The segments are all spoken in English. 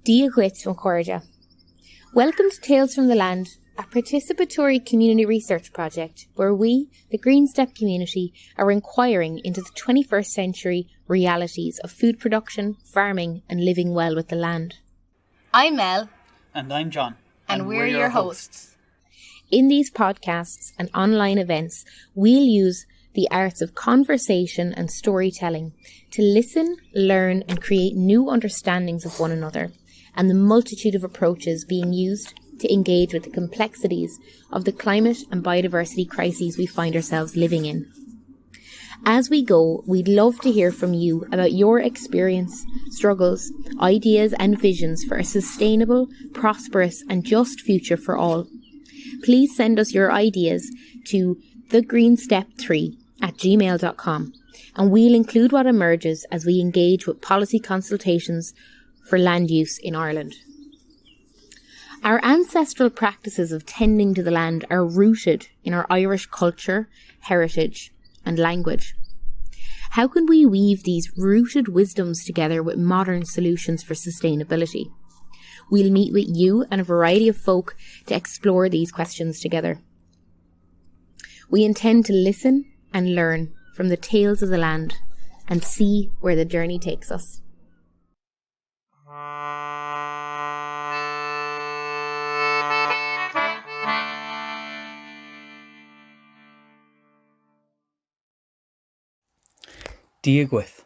Daiobh from Corja. Welcome to Tales from the Land, a participatory community research project where we, the Green Step community, are inquiring into the 21st century realities of food production, farming and living well with the land. I'm Mel. And I'm John. And we're your hosts. In these podcasts and online events, we'll use the arts of conversation and storytelling to listen, learn and create new understandings of one another and the multitude of approaches being used to engage with the complexities of the climate and biodiversity crises we find ourselves living in. As we go, we'd love to hear from you about your experience, struggles, ideas and visions for a sustainable, prosperous and just future for all. Please send us your ideas to thegreenstep3@gmail.com and we'll include what emerges as we engage with policy consultations for land use in Ireland. Our ancestral practices of tending to the land are rooted in our Irish culture, heritage and language. How can we weave these rooted wisdoms together with modern solutions for sustainability? We'll meet with you and a variety of folk to explore these questions together. We intend to listen and learn from the tales of the land and see where the journey takes us. Daiobh,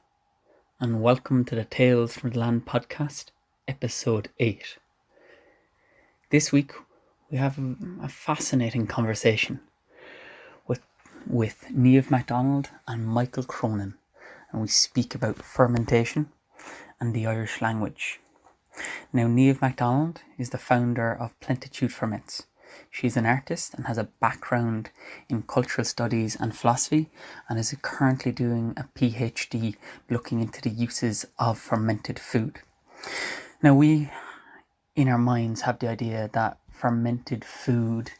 and welcome to the Tales from the Land podcast, episode 8. This week we have a fascinating conversation with Niamh McDonnell and Michael Cronin, and we speak about fermentation and the Irish language. Now, Niamh McDonnell is the founder of Plentitude Ferments. She's an artist and has a background in cultural studies and philosophy and is currently doing a PhD looking into the uses of fermented food. Now, we in our minds have the idea that fermented food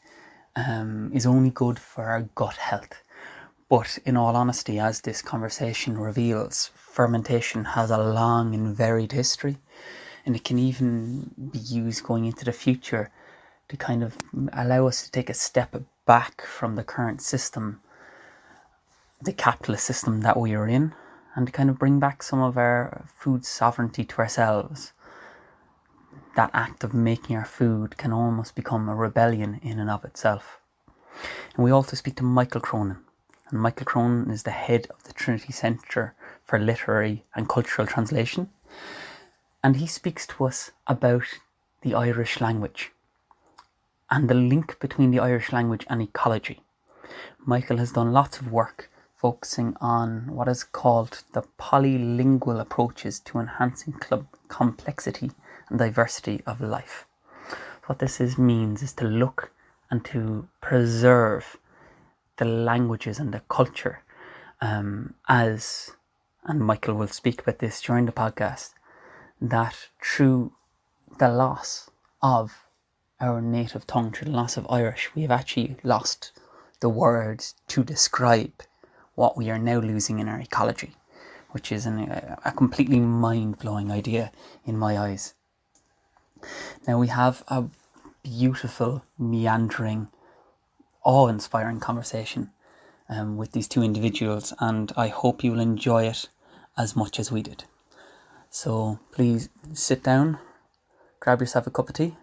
is only good for our gut health. But in all honesty, as this conversation reveals, fermentation has a long and varied history, and it can even be used going into the future to kind of allow us to take a step back from the current system, the capitalist system that we are in, and to kind of bring back some of our food sovereignty to ourselves. That act of making our food can almost become a rebellion in and of itself. And we also speak to Michael Cronin. And Michael Cronin is the head of the Trinity Centre for Literary and Cultural Translation. And he speaks to us about the Irish language and the link between the Irish language and ecology. Michael has done lots of work focusing on what is called the polylingual approaches to enhancing complexity and diversity of life. What this means is to look and to preserve the languages and the culture and Michael will speak about this during the podcast, that through the loss of our native tongue, through the loss of Irish, we have actually lost the words to describe what we are now losing in our ecology, which is a completely mind-blowing idea in my eyes. Now we have a beautiful, meandering, awe-inspiring conversation with these two individuals, and I hope you will enjoy it as much as we did. So please sit down, grab yourself a cup of tea,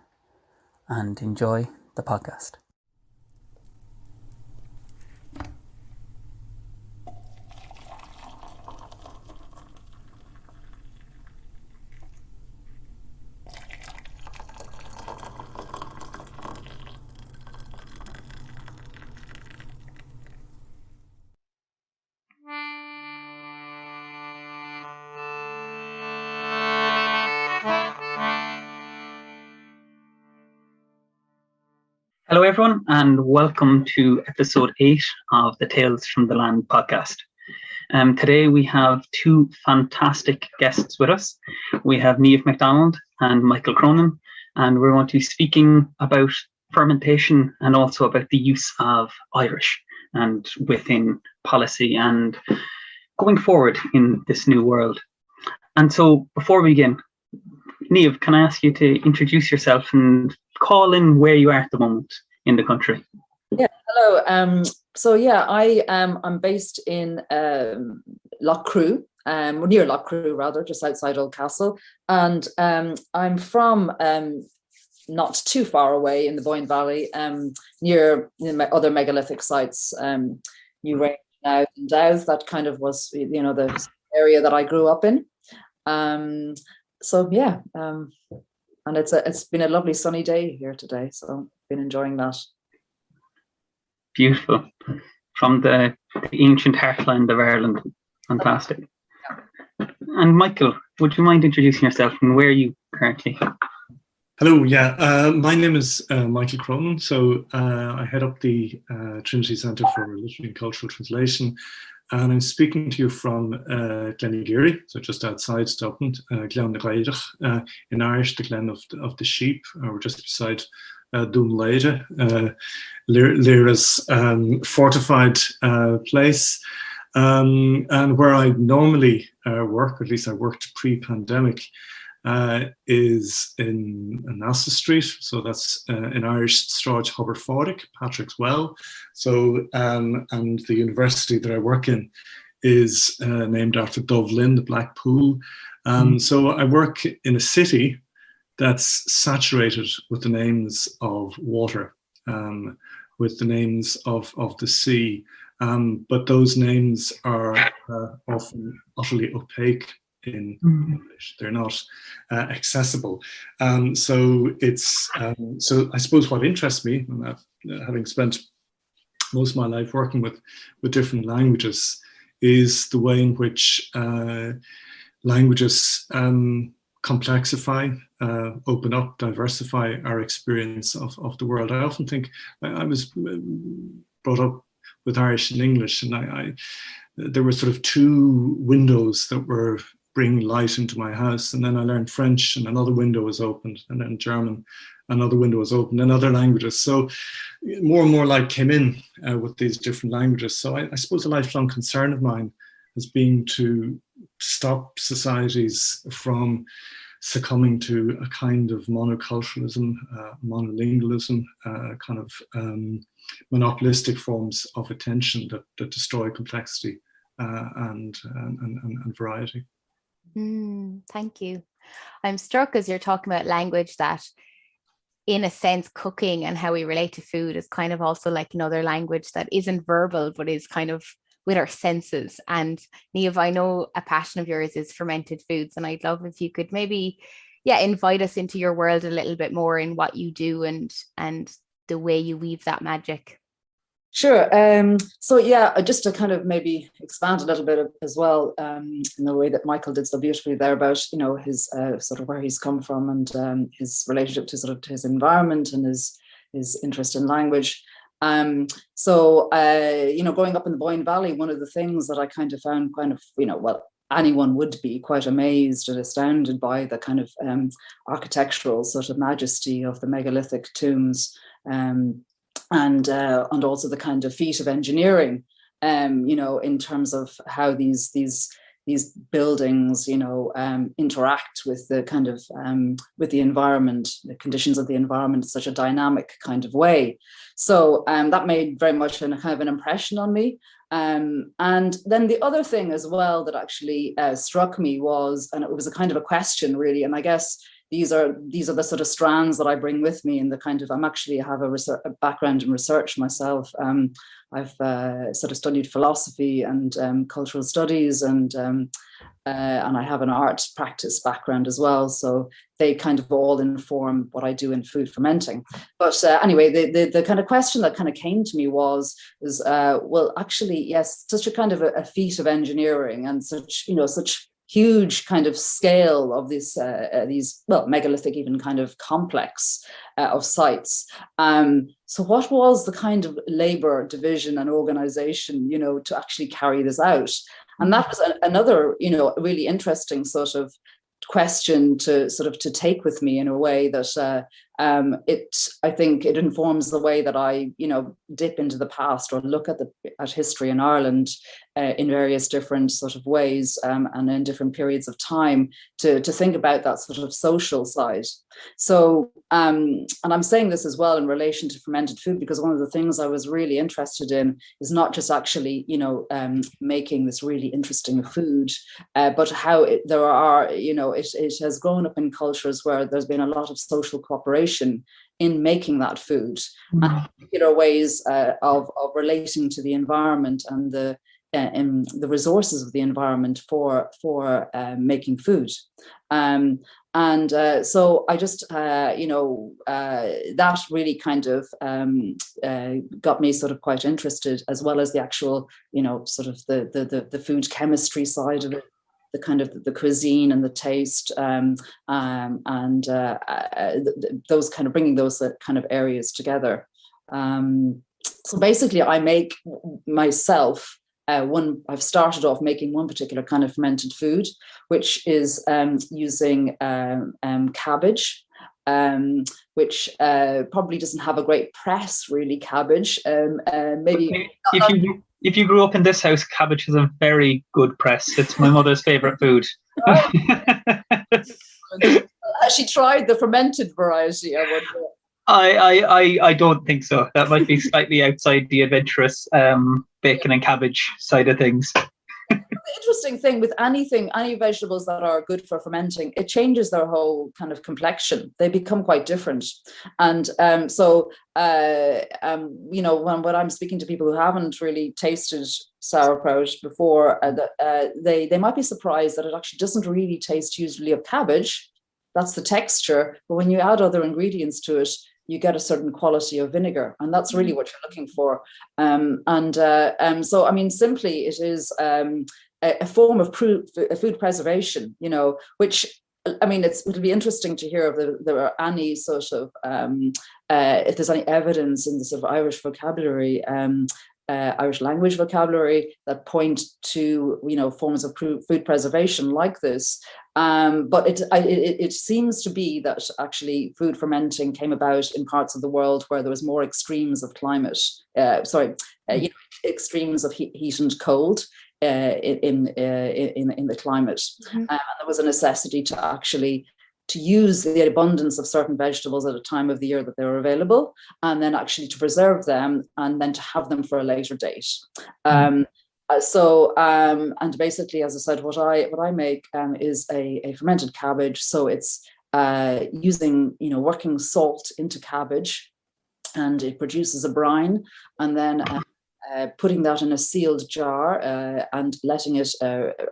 and enjoy the podcast. Hello everyone, and welcome to episode 8 of the Tales from the Land podcast. Today we have two fantastic guests with us. We have Niamh McDonnell and Michael Cronin, and we're going to be speaking about fermentation and also about the use of Irish and within policy and going forward in this new world. And so before we begin, Niamh, can I ask you to introduce yourself and call in where you are at the moment in the country? Yeah, hello. I'm based in Loughcrew, near Loughcrew rather, just outside Oldcastle, and I'm from not too far away in the Boyne Valley, near other megalithic sites, New Range now and Daiobh. That kind of was, the area that I grew up in. And it's been a lovely sunny day here today, so I've been enjoying that. Beautiful. From the ancient heartland of Ireland. Fantastic. Yeah. And Michael, would you mind introducing yourself and where are you currently? Hello, my name is Michael Cronin. So I head up the Trinity Centre for Literary and Cultural Translation, and I'm speaking to you from Ghaelige, so just outside Dublin, Ghaelige, in Irish, the Glen of the Sheep. We're just beside Éire, Éire's fortified place, and where I normally work, or at least I worked pre-pandemic, is in Nassa Street. So that's in Irish Stráid Hubbard Patrick's Well. So and the university that I work in is named after Dublin, the Black Pool. So I work in a city that's saturated with the names of water, with the names of the sea, but those names are often utterly opaque in English. They're not accessible. So it's so I suppose what interests me, having spent most of my life working with different languages, is the way in which languages complexify, open up, diversify our experience of the world. I often think I was brought up with Irish and English, and there were sort of two windows that were bringing light into my house, and then I learned French, and another window was opened, and then German, another window was opened, and other languages. So more and more light came in with these different languages. So I suppose a lifelong concern of mine has been to stop societies from succumbing to a kind of monoculturalism, monolingualism, kind of monopolistic forms of attention that destroy complexity and variety. Thank you. I'm struck as you're talking about language that, in a sense, cooking and how we relate to food is kind of also like another language that isn't verbal, but is kind of with our senses. And Niamh, I know a passion of yours is fermented foods, and I'd love if you could maybe, invite us into your world a little bit more in what you do and the way you weave that magic. Sure. Just to kind of maybe expand a little bit as well, in the way that Michael did so beautifully there about, his sort of where he's come from and his relationship to sort of to his environment and his interest in language. Growing up in the Boyne Valley, one of the things that I kind of found anyone would be quite amazed and astounded by the kind of architectural sort of majesty of the megalithic tombs, and also the kind of feat of engineering, in terms of how these buildings, interact with the kind of with the environment, the conditions of the environment in such a dynamic kind of way. So that made very much a kind of an impression on me. And then the other thing as well that actually struck me was, and it was a kind of a question really, and I guess these are the sort of strands that I bring with me in the kind of, I have a background in research myself. I've sort of studied philosophy and cultural studies, and I have an art practice background as well. So they kind of all inform what I do in food fermenting. But anyway, the kind of question that kind of came to me was well, actually, yes, such a kind of a feat of engineering and such huge kind of scale of these megalithic, even kind of complex of sites. So what was the kind of labor division and organization, to actually carry this out? And that was another, really interesting sort of question to take with me in a way that I think it informs the way that I, dip into the past or look at history in Ireland in various different sort of ways and in different periods of time to think about that sort of social side. So, and I'm saying this as well in relation to fermented food, because one of the things I was really interested in is not just actually, making this really interesting food, but how it has grown up in cultures where there's been a lot of social cooperation in making that food, and particular ways of relating to the environment and the resources of the environment for making food. So I just, that really kind of got me sort of quite interested, as well as the actual, sort of the food chemistry side of it, the kind of the cuisine and the taste, those kind of bringing those kind of areas together. So basically, I make myself. I've started off making one particular kind of fermented food, which is using cabbage, which probably doesn't have a great press, really. Cabbage, maybe. If you grew up in this house, cabbage has a very good press. It's my mother's favorite food. She tried the fermented variety. I don't think so. That might be slightly outside the adventurous bacon and cabbage side of things. The interesting thing with any vegetables that are good for fermenting, it changes their whole kind of complexion. They become quite different. And when I'm speaking to people who haven't really tasted sauerkraut before, they might be surprised that it actually doesn't really taste usually of cabbage. That's the texture. But when you add other ingredients to it, you get a certain quality of vinegar, and that's really what you're looking for. So, I mean, simply, it is a form of food preservation, which, I mean, it'll be interesting to hear if there are any sort of, if there's any evidence in the sort of Irish vocabulary, Irish language vocabulary that point to, forms of food preservation like this. But it seems to be that actually food fermenting came about in parts of the world where there was more extremes of climate, extremes of heat and cold in the climate. And there was a necessity to use the abundance of certain vegetables at a time of the year that they were available, and then actually to preserve them and then to have them for a later date. And basically, as I said, what I make is a fermented cabbage. So it's using, working salt into cabbage, and it produces a brine, and then putting that in a sealed jar and letting it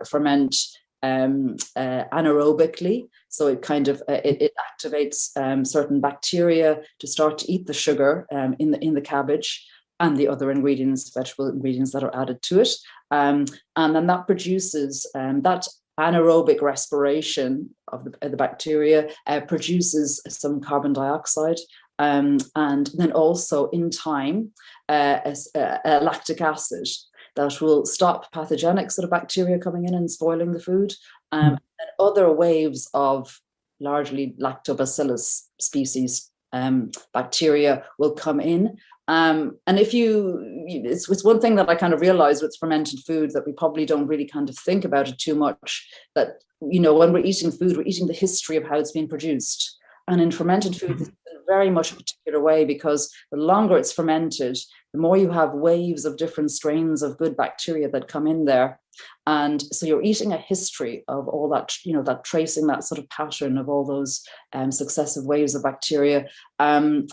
ferment anaerobically. So it kind of it activates certain bacteria to start to eat the sugar in the cabbage and the other vegetable ingredients that are added to it, and then that produces that anaerobic respiration of the bacteria produces some carbon dioxide, and then also in time a lactic acid that will stop pathogenic sort of bacteria coming in and spoiling the food. And other waves of largely lactobacillus species bacteria will come in. And it's one thing that I kind of realized with fermented food, that we probably don't really kind of think about it too much, that, when we're eating food, we're eating the history of how it's been produced. And in fermented food, it's very much a particular way, because the longer it's fermented, the more you have waves of different strains of good bacteria that come in there. And so you're eating a history of all that, that tracing that sort of pattern of all those successive waves of bacteria. And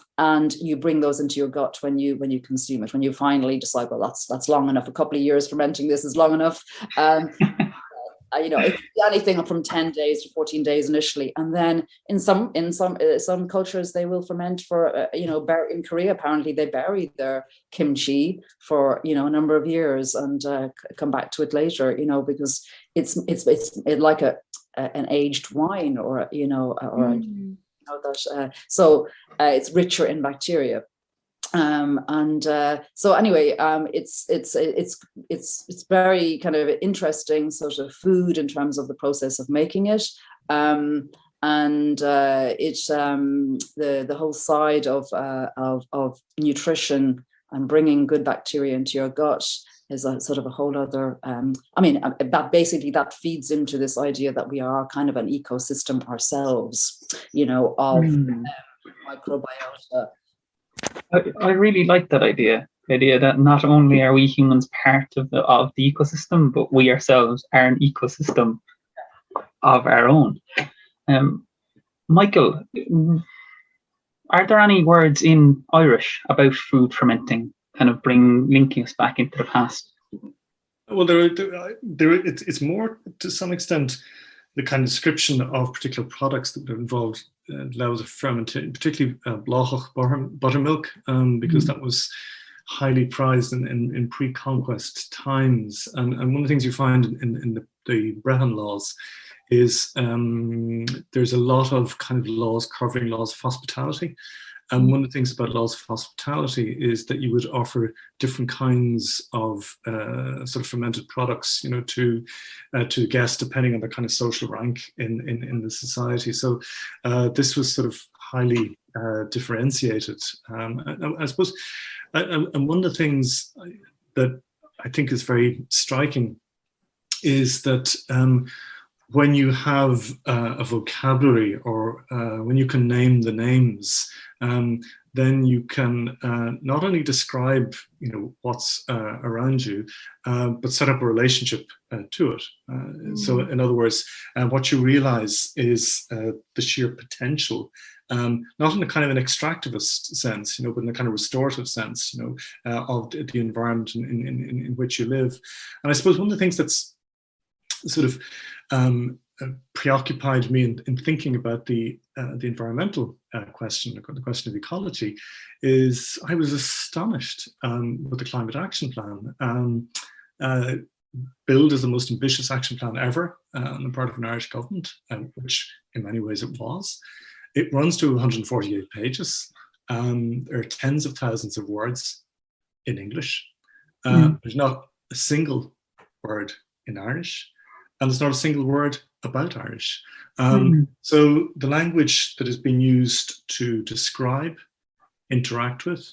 you bring those into your gut when you consume it, when you finally decide, well, that's long enough. A couple of years fermenting this is long enough. It could be anything from 10 days to 14 days initially, and then in some cultures they will ferment for in Korea apparently they bury their kimchi for a number of years and come back to it later, because it's like an aged wine or so it's richer in bacteria. So anyway, it's very kind of interesting sort of food in terms of the process of making it. And the whole side of nutrition and bringing good bacteria into your gut is a sort of a whole other. That feeds into this idea that we are kind of an ecosystem ourselves, of microbiota. I really like that idea. The idea that not only are we humans part of the ecosystem, but we ourselves are an ecosystem of our own. Michael, are there any words in Irish about food fermenting, kind of linking us back into the past? Well, it's more to some extent the kind of description of particular products that involved levels of fermentation, particularly buttermilk, because that was highly prized in pre-conquest times. And one of the things you find in the Brehon laws is there's a lot of kind of laws covering laws of hospitality. And one of the things about laws of hospitality is that you would offer different kinds of sort of fermented products, to guests depending on their kind of social rank in the society. So this was sort of highly differentiated. I suppose, and one of the things that I think is very striking is that when you have a vocabulary or when you can name the names, then you can not only describe, what's around you, but set up a relationship to it. So, in other words, what you realize is the sheer potential, not in a kind of an extractivist sense, but in a kind of restorative sense, of the environment in which you live. And I suppose one of the things that's sort of preoccupied me in thinking about the environmental question, the question of ecology, is I was astonished with the Climate Action Plan. Billed as the most ambitious action plan ever on the part of an Irish government, which in many ways it was. It runs to 148 pages. There are tens of thousands of words in English. There's not a single word in Irish. And there's not a single word about Irish. So the language that has been used to describe, interact with,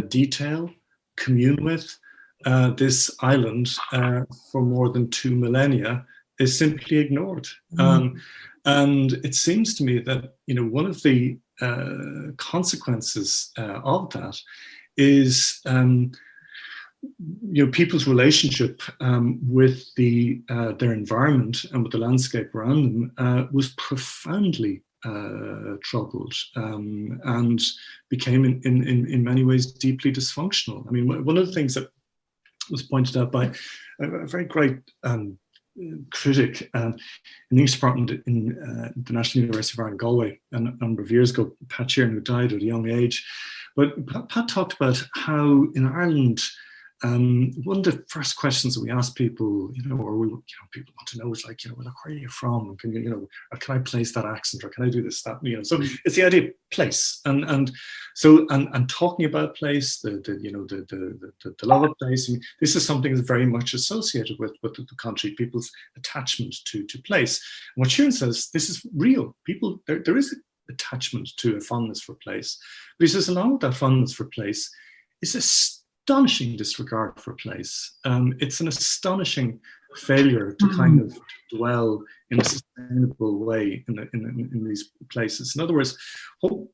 detail, commune with this island for more than 2 millennia is simply ignored. And it seems to me that one of the consequences of that is people's relationship with their environment and with the landscape around them was profoundly troubled and became in many ways deeply dysfunctional. I mean, one of the things that was pointed out by a very great critic in the English department in the National University of Ireland, Galway, a number of years ago, Pat Sheeran, who died at a young age. But Pat talked about how in Ireland, one of the first questions that we ask people, people want to know is like, where are you from? Can I place that accent, or can I do this, that? So it's the idea of place, and talking about place, the love of place. And this is something that's very much associated with the country, people's attachment to place. And what Sheeran says, this is real. People, there is an attachment to a fondness for place, but he says along with that fondness for place is astonishing disregard for place. It's an astonishing failure to kind of dwell in a sustainable way in these places. In other words,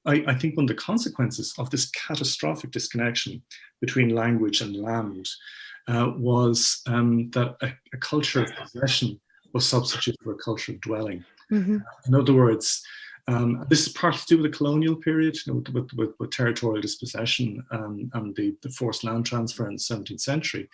I think one of the consequences of this catastrophic disconnection between language and land was that a culture of possession was substituted for a culture of dwelling. In other words, this is partly to do with the colonial period, with territorial dispossession and the forced land transfer in the 17th century,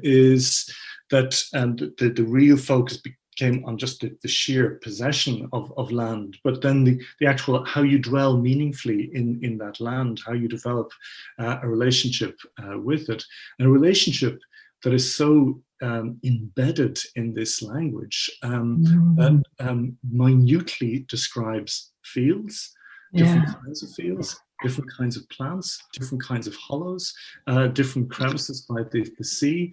is that the real focus became on just the sheer possession of land, but then the actual how you dwell meaningfully in that land, how you develop a relationship with it, and a relationship that is so embedded in this language that minutely describes fields, different kinds of fields, different kinds of plants, different kinds of hollows, different crevices by the sea.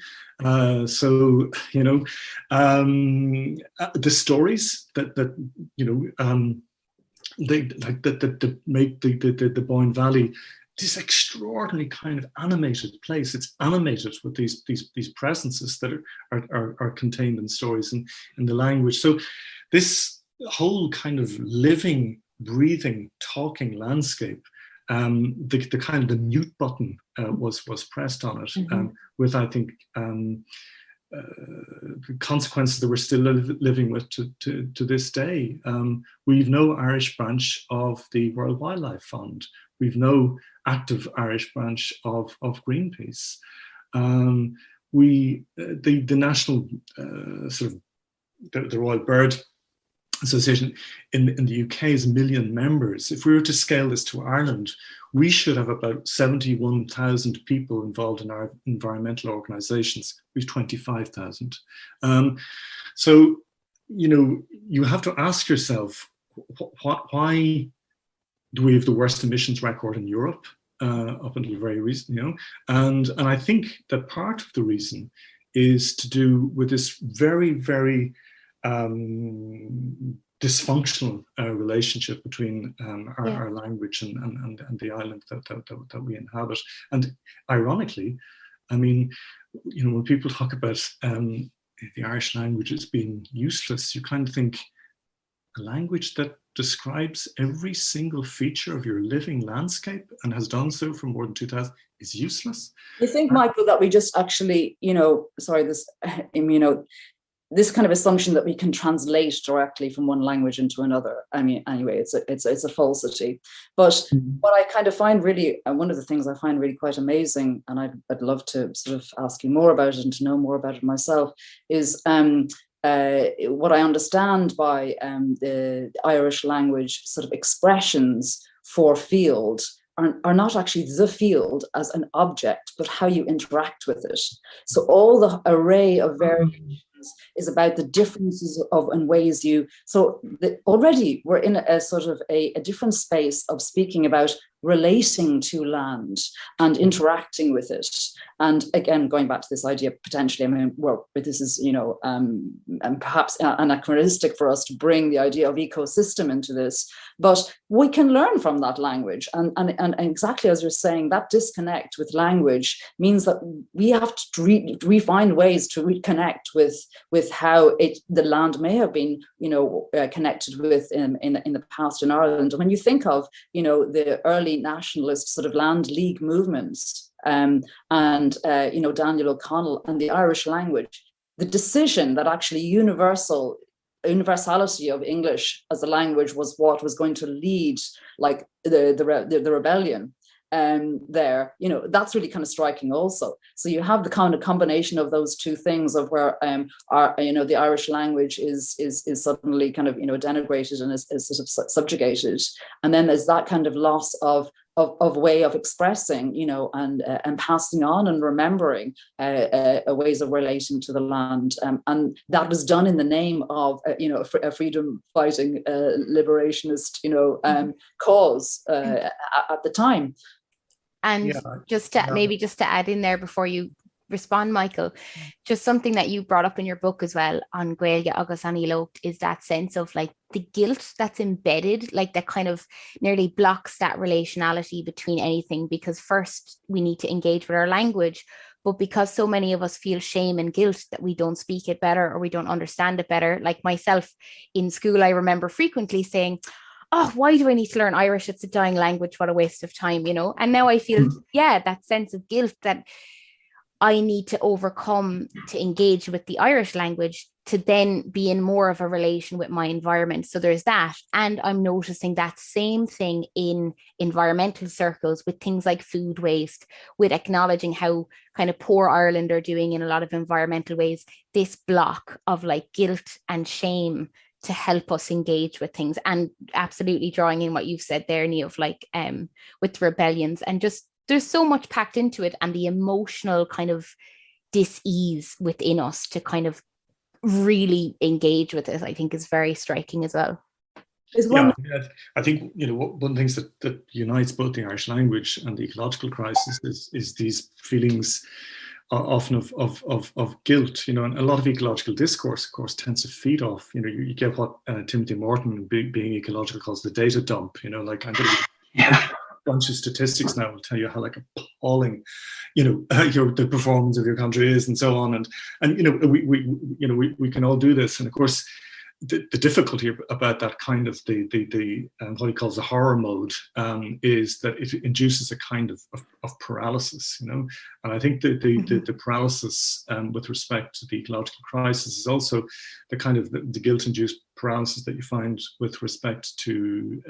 So, the stories that that make the Boyne Valley this extraordinary kind of animated place. It's animated with these presences that are contained in stories and in the language. So this whole kind of living, breathing, talking landscape, the kind of the mute button was pressed on it, with, I think, consequences that we're still living with to this day. We've no Irish branch of the World Wildlife Fund. We've no active Irish branch of Greenpeace. The national sort of the Royal Bird Association in the UK is 1 million members. If we were to scale this to Ireland, we should have about 71,000 people involved in our environmental organisations. We've 25,000. So, you have to ask yourself, why do we have the worst emissions record in Europe up until very recently? And I think that part of the reason is to do with this very, very dysfunctional relationship between our language and the island that we inhabit. And ironically, I mean, when people talk about the Irish language as being useless, you kind of think a language that describes every single feature of your living landscape and has done so for more than 2,000 is useless. You think, Michael, that we just actually, this kind of assumption that we can translate directly from one language into another. I mean, anyway, it's a falsity. But what I kind of find really, one of the things I find really quite amazing, and I'd love to sort of ask you more about it and to know more about it myself, is what I understand by the Irish language sort of expressions for field are not actually the field as an object, but how you interact with it. So all the array of variations is about the differences of and ways you. So already we're in a sort of a different space of speaking about relating to land and interacting with it. And again, going back to this idea, potentially, I mean, well, this is, and perhaps anachronistic for us to bring the idea of ecosystem into this, but we can learn from that language. And exactly as you're saying, that disconnect with language means that we have to find ways to reconnect with how the land may have been, connected with in the past in Ireland. And when you think of, the early nationalist sort of land league movements, and Daniel O'Connell and the Irish language, the decision that actually universality of English as a language was what was going to lead, like the rebellion. There, that's really kind of striking also. So you have the kind of combination of those two things of where the Irish language is suddenly kind of denigrated and is sort of subjugated, and then there's that kind of loss of way of expressing, and passing on and remembering ways of relating to the land, and that was done in the name of a freedom fighting liberationist cause at the time. And just to add in there before you respond, Michael, just something that you brought up in your book as well on Gaeilge agus an Éire is that sense of like the guilt that's embedded, like that kind of nearly blocks that relationality between anything, because first we need to engage with our language, but because so many of us feel shame and guilt that we don't speak it better or we don't understand it better. Like myself in school, I remember frequently saying, oh, why do I need to learn Irish? It's a dying language. What a waste of time, And now I feel, that sense of guilt that I need to overcome to engage with the Irish language to then be in more of a relation with my environment. So there's that. And I'm noticing that same thing in environmental circles with things like food waste, with acknowledging how kind of poor Ireland are doing in a lot of environmental ways, this block of like guilt and shame to help us engage with things. And absolutely drawing in what you've said there, Niamh, like with rebellions, and just there's so much packed into it, and the emotional kind of dis-ease within us to kind of really engage with it, I think is very striking as well. Is one. Yeah, I think one of the things that unites both the Irish language and the ecological crisis is these feelings often of guilt, and a lot of ecological discourse, of course, tends to feed off. You get what Timothy Morton, being ecological, calls the data dump. Like, I'm going to a bunch of statistics now will tell you how like appalling, the performance of your country is, and so on. And we can all do this, and of course, the difficulty about that kind of the what he calls the horror mode is that it induces a kind of paralysis, and I think the paralysis with respect to the ecological crisis is also the kind of the guilt-induced paralysis that you find with respect to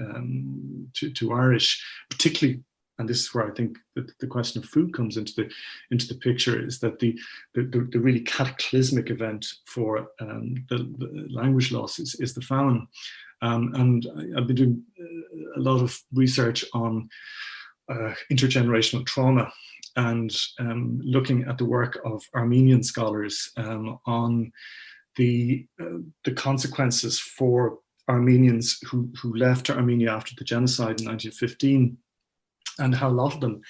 Irish, particularly. And this is where I think that the question of food comes into the picture, is that the really cataclysmic event for the language loss is the famine. And I've been doing a lot of research on intergenerational trauma and looking at the work of Armenian scholars on the consequences for Armenians who left Armenia after the genocide in 1915. And how a lot of them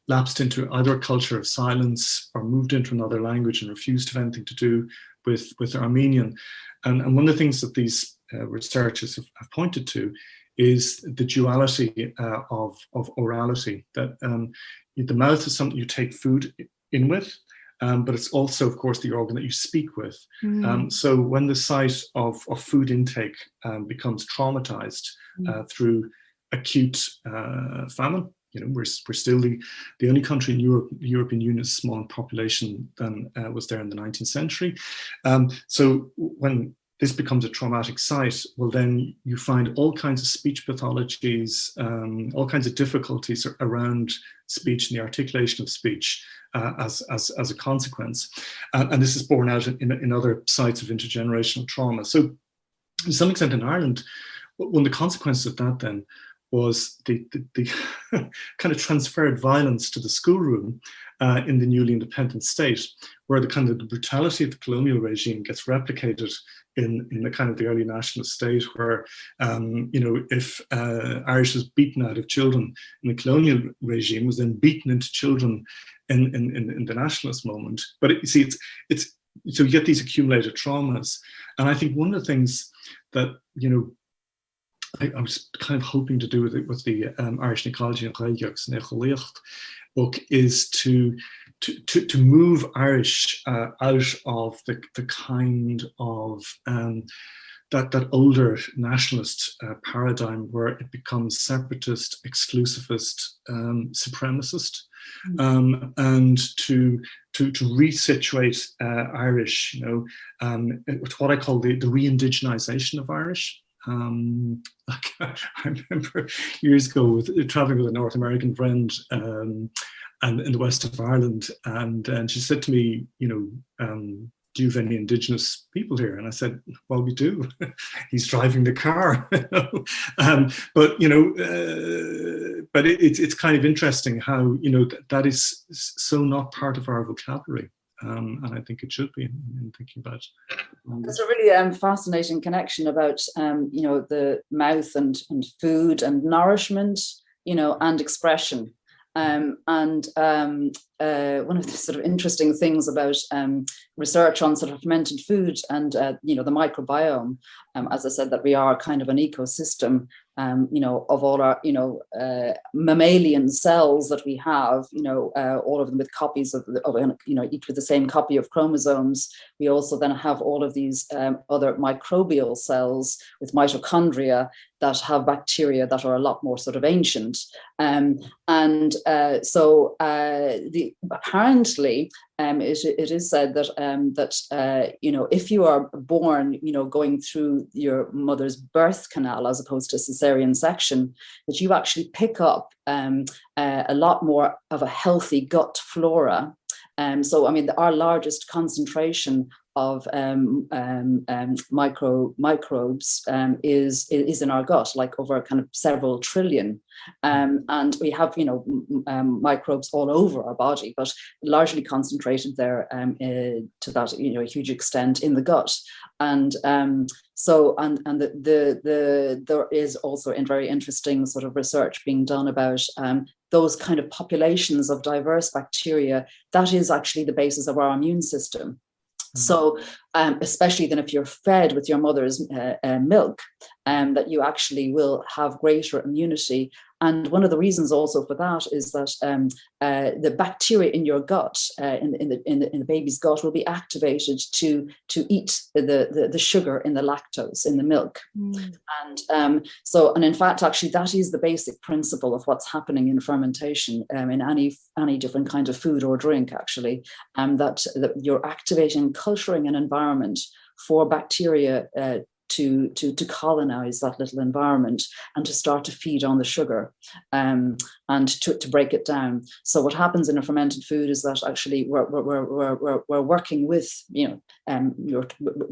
lapsed into either a culture of silence or moved into another language and refused to have anything to do with Armenian. And one of the things that these researchers have pointed to is the duality of orality, that the mouth is something you take food in with, but it's also, of course, the organ that you speak with. So when the site of food intake becomes traumatized through acute famine, we're still the only country in Europe, the European Union, is smaller in population than was there in the 19th century. So when this becomes a traumatic site, well, then you find all kinds of speech pathologies, all kinds of difficulties around speech and the articulation of speech as a consequence. And this is borne out in other sites of intergenerational trauma. So to some extent in Ireland, one of the consequences of that then was the kind of transferred violence to the schoolroom in the newly independent state, where the kind of the brutality of the colonial regime gets replicated in the kind of the early nationalist state, where if Irish was beaten out of children in the colonial regime, was then beaten into children in the nationalist moment. But it's so you get these accumulated traumas, and I think one of the things that I was kind of hoping to do with the Irish ecology and Gaeilge book is to move Irish out of the kind of that older nationalist paradigm where it becomes separatist, exclusivist, supremacist, and to resituate Irish, what I call the re-indigenization of Irish. I remember years ago traveling with a North American friend and in the west of Ireland, and she said to me, do you have any Indigenous people here? And I said, well, we do. He's driving the car. But it's kind of interesting how that is so not part of our vocabulary. And I think it should be in thinking about. That's a really fascinating connection about the mouth and food and nourishment, and expression. And one of the sort of interesting things about research on sort of fermented food and the microbiome, as I said, that we are kind of an ecosystem. Of all our, mammalian cells that we have, all of them with copies of each with the same copy of chromosomes. We also then have all of these other microbial cells with mitochondria that have bacteria that are a lot more sort of ancient. So apparently, it is said that if you are born, going through your mother's birth canal as opposed to cesarean section, that you actually pick up a lot more of a healthy gut flora. So, I mean, our largest concentration microbes is in our gut, like over kind of several trillion. And we have, microbes all over our body, but largely concentrated there to that, a huge extent in the gut. And there is also very interesting sort of research being done about those kind of populations of diverse bacteria. That is actually the basis of our immune system. So especially then if you're fed with your mother's milk, that you actually will have greater immunity. And one of the reasons also for that is that the bacteria in your gut, in the baby's gut, will be activated to eat the sugar in the lactose in the milk. And in fact, actually, that is the basic principle of what's happening in fermentation in any different kind of food or drink, actually, that you're activating, culturing an environment for bacteria to colonize that little environment and to start to feed on the sugar and to break it down. So what happens in a fermented food is that actually we're working with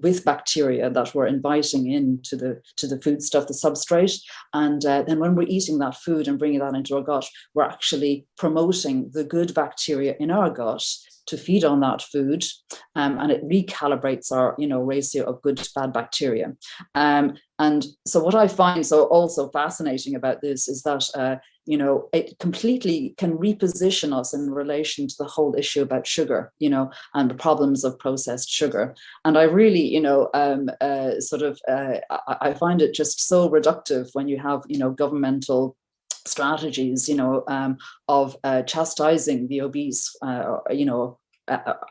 with bacteria that we're inviting into the foodstuff, the substrate, and then when we're eating that food and bringing that into our gut, we're actually promoting the good bacteria in our gut to feed on that food, and it recalibrates our ratio of good to bad bacteria. And so what I find so also fascinating about this is that it completely can reposition us in relation to the whole issue about sugar, and the problems of processed sugar. And I really, I find it just so reductive when you have, governmental strategies, of chastising the obese,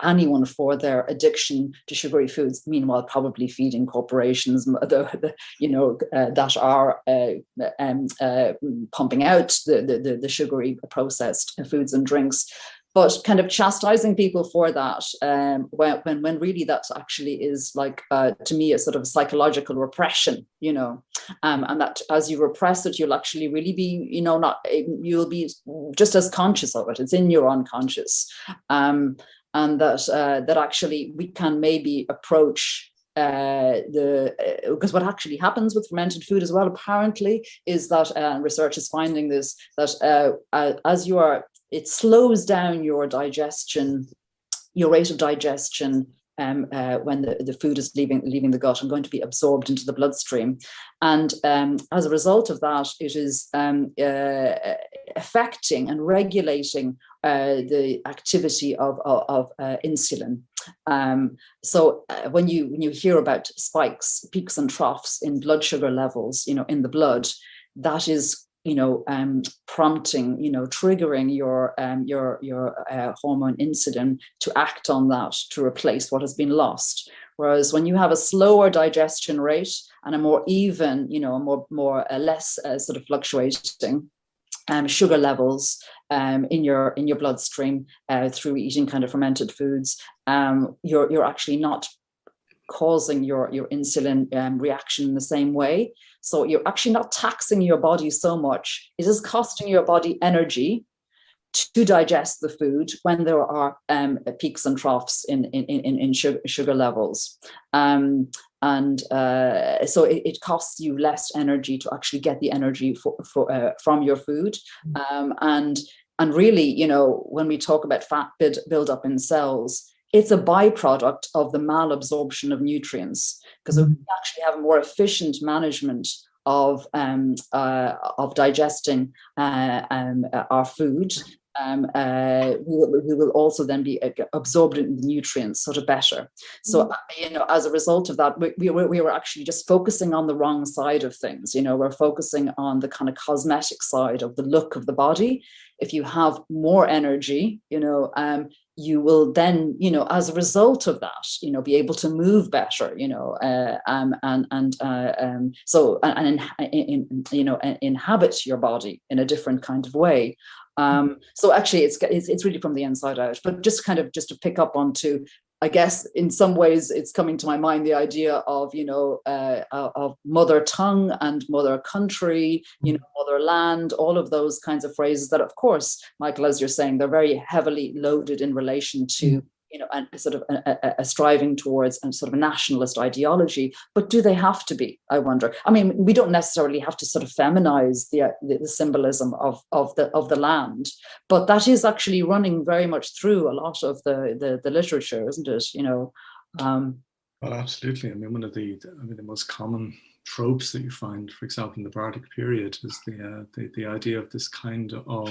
anyone for their addiction to sugary foods. Meanwhile, probably feeding corporations, that are pumping out the sugary processed foods and drinks. But kind of chastising people for that, when really that actually is like, to me, a sort of psychological repression, and that as you repress it, you'll actually really be, you'll be just as conscious of it. It's in your unconscious, and that actually we can maybe approach because what actually happens with fermented food as well, apparently, is that research is finding this, that as you are, it slows down your digestion, your rate of digestion when the food is leaving the gut and going to be absorbed into the bloodstream. And as a result of that, it is affecting and regulating the activity of insulin. So when you hear about spikes, peaks and troughs in blood sugar levels, in the blood, that is prompting, triggering your hormone insulin to act on that, to replace what has been lost. Whereas when you have a slower digestion rate and a more even, less sort of fluctuating sugar levels in your bloodstream through eating kind of fermented foods, you're actually not causing your insulin reaction in the same way. So you're actually not taxing your body so much. It is costing your body energy to digest the food when there are peaks and troughs in sugar levels. So it costs you less energy to actually get the energy from your food. And really, when we talk about fat buildup in cells, it's a byproduct of the malabsorption of nutrients, because if we actually have a more efficient management of digesting our food, we will also then be absorbed in the nutrients sort of better. So, as a result of that, we were actually just focusing on the wrong side of things. We're focusing on the kind of cosmetic side of the look of the body. If you have more energy, you will then, as a result of that, be able to move better, inhabit your body in a different kind of way. So actually, it's really from the inside out. But just to pick up onto, I guess, in some ways, it's coming to my mind the idea of of mother tongue and mother country, motherland, all of those kinds of phrases that, of course, Michael, as you're saying, they're very heavily loaded in relation to and sort of a striving towards a sort of a nationalist ideology. But do they have to be? I wonder. I mean, we don't necessarily have to sort of feminize the symbolism of the land, but that is actually running very much through a lot of the literature, isn't it? Well, absolutely. I mean, one of the most common tropes that you find, for example, in the Bardic period, is the idea of this kind of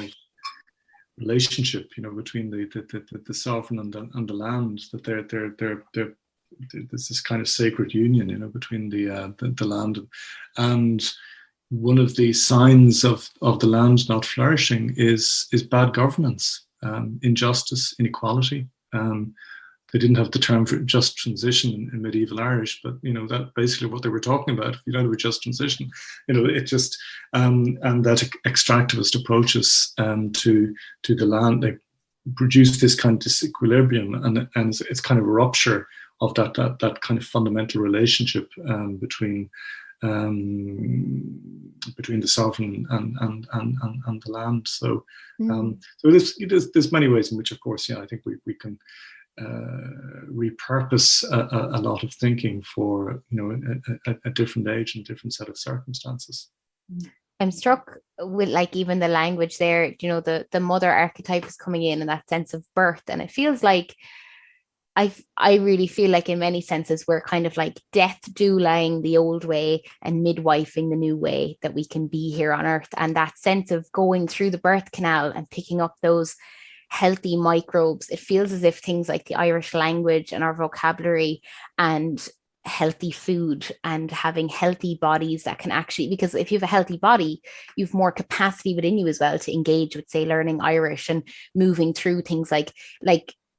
relationship, between the sovereign and the land. That there's this kind of sacred union, between the land and one of the signs of the land not flourishing is bad governance, injustice, inequality. They didn't have the term for just transition in medieval Irish, but that basically what they were talking about. If you don't have a just transition, it just and that extractivist approaches to the land, they produce this kind of disequilibrium, and it's kind of a rupture of that kind of fundamental relationship between the sovereign and the land. So there's many ways in which, of course, I think we can repurpose a lot of thinking for a different age and different set of circumstances. I'm struck with even the language there. The mother archetype is coming in, and that sense of birth, and it feels like I really feel like in many senses we're kind of like death douling the old way and midwifing the new way that we can be here on earth, and that sense of going through the birth canal and picking up those healthy microbes. It feels as if things like the Irish language and our vocabulary and healthy food and having healthy bodies that can actually, because if you have a healthy body, you've more capacity within you as well to engage with, say, learning Irish and moving through things like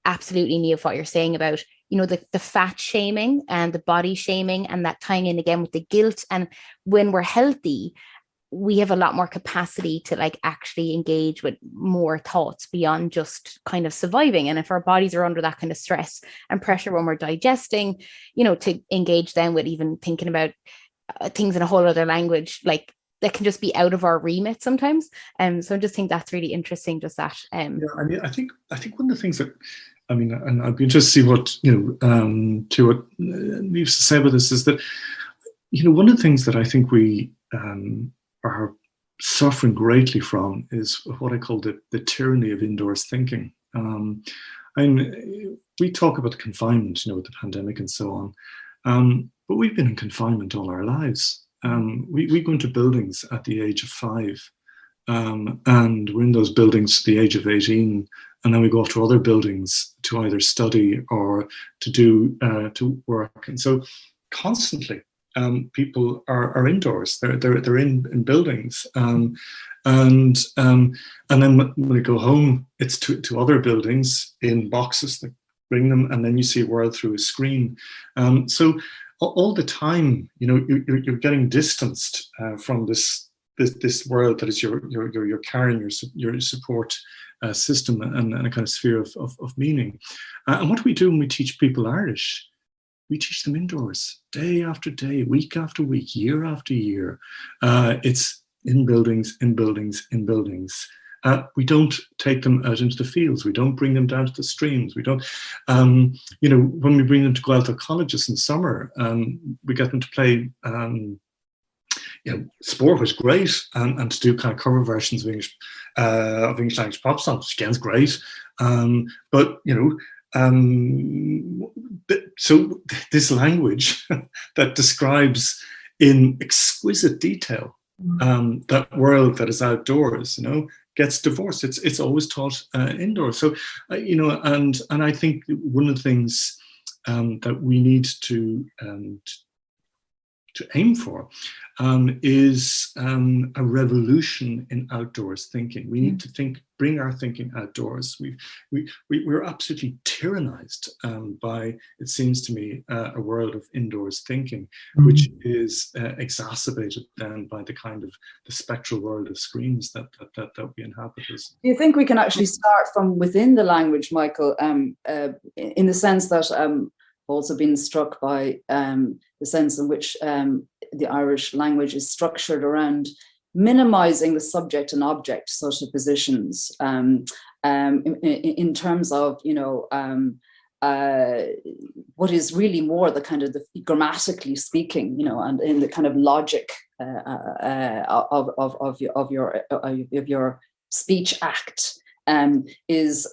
absolutely, Niamh, what you're saying about, the fat shaming and the body shaming, and that tying in again with the guilt. And when we're healthy, we have a lot more capacity to actually engage with more thoughts beyond just kind of surviving. And if our bodies are under that kind of stress and pressure when we're digesting, to engage then with even thinking about things in a whole other language, that can just be out of our remit sometimes. So I just think that's really interesting, just that. I think one of the things that, and I'd be interested to see what, to what Niamh used to say about this is that, one of the things that I think we are suffering greatly from is what I call the tyranny of indoors thinking. We talk about the confinement, with the pandemic and so on, but we've been in confinement all our lives. We go into buildings at the age of 5, and we're in those buildings to the age of 18, and then we go off to other buildings to either study or to do to work. And so constantly, people are indoors. They're in buildings, and then when they go home, it's to other buildings in boxes that bring them, and then you see a world through a screen. So all the time, you're getting distanced from this world that is you're carrying your support system and a kind of sphere of meaning. And what do we do when we teach people Irish? We teach them indoors, day after day, week after week, year after year. It's in buildings, in buildings, in buildings. We don't take them out into the fields. We don't bring them down to the streams. We don't, when we bring them to Gaeilge colleges in summer, we get them to play, sport was great, and to do kind of cover versions of English language pop songs, which again is great. But so this language that describes in exquisite detail that world that is outdoors, gets divorced. It's always taught indoors. So and I think one of the things that we need to aim for is a revolution in outdoors thinking. We need to bring our thinking outdoors. We're absolutely tyrannized by, it seems to me, a world of indoors thinking, which is exacerbated then by the kind of the spectral world of screens that we inhabit. Do you think we can actually start from within the language, Michael, in the sense that I've also been struck by the sense in which the Irish language is structured around minimizing the subject and object sort of positions in terms of, what is really more the kind of the grammatically speaking, and in the kind of logic of your speech act, is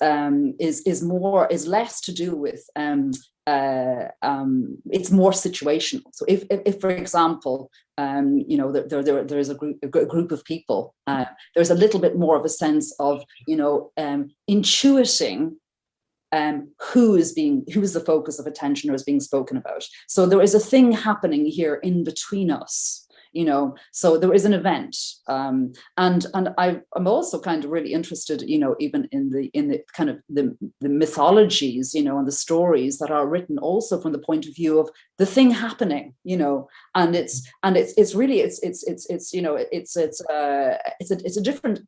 less to do with it's more situational. So if for example, there is a group of people, there's a little bit more of a sense of intuiting who is the focus of attention or is being spoken about. So there is a thing happening here in between us. So there is an event, and I'm also kind of really interested, even in the kind of the mythologies, and the stories that are written also from the point of view of the thing happening, and it's really it's a different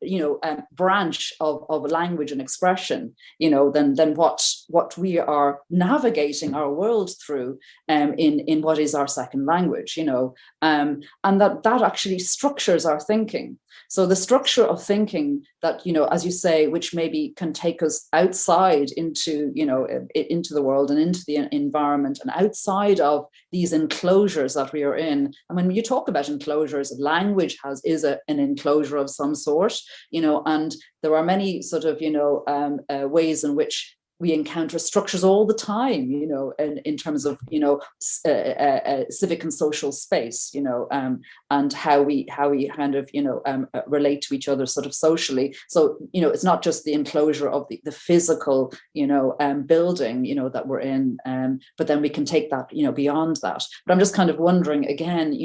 branch of language and expression, than what we are navigating our world through, in what is our second language, and that actually structures our thinking. So the structure of thinking that, as you say, which maybe can take us outside into the world and into the environment and outside of these enclosures that we are in. And when you talk about enclosures, language is an enclosure of some sort, and there are many sort of, ways in which we encounter structures all the time, in terms of, civic and social space, and how we kind of, relate to each other sort of socially. So, it's not just the enclosure of the physical, building, that we're in, but then we can take that, beyond that. But I'm just kind of wondering again,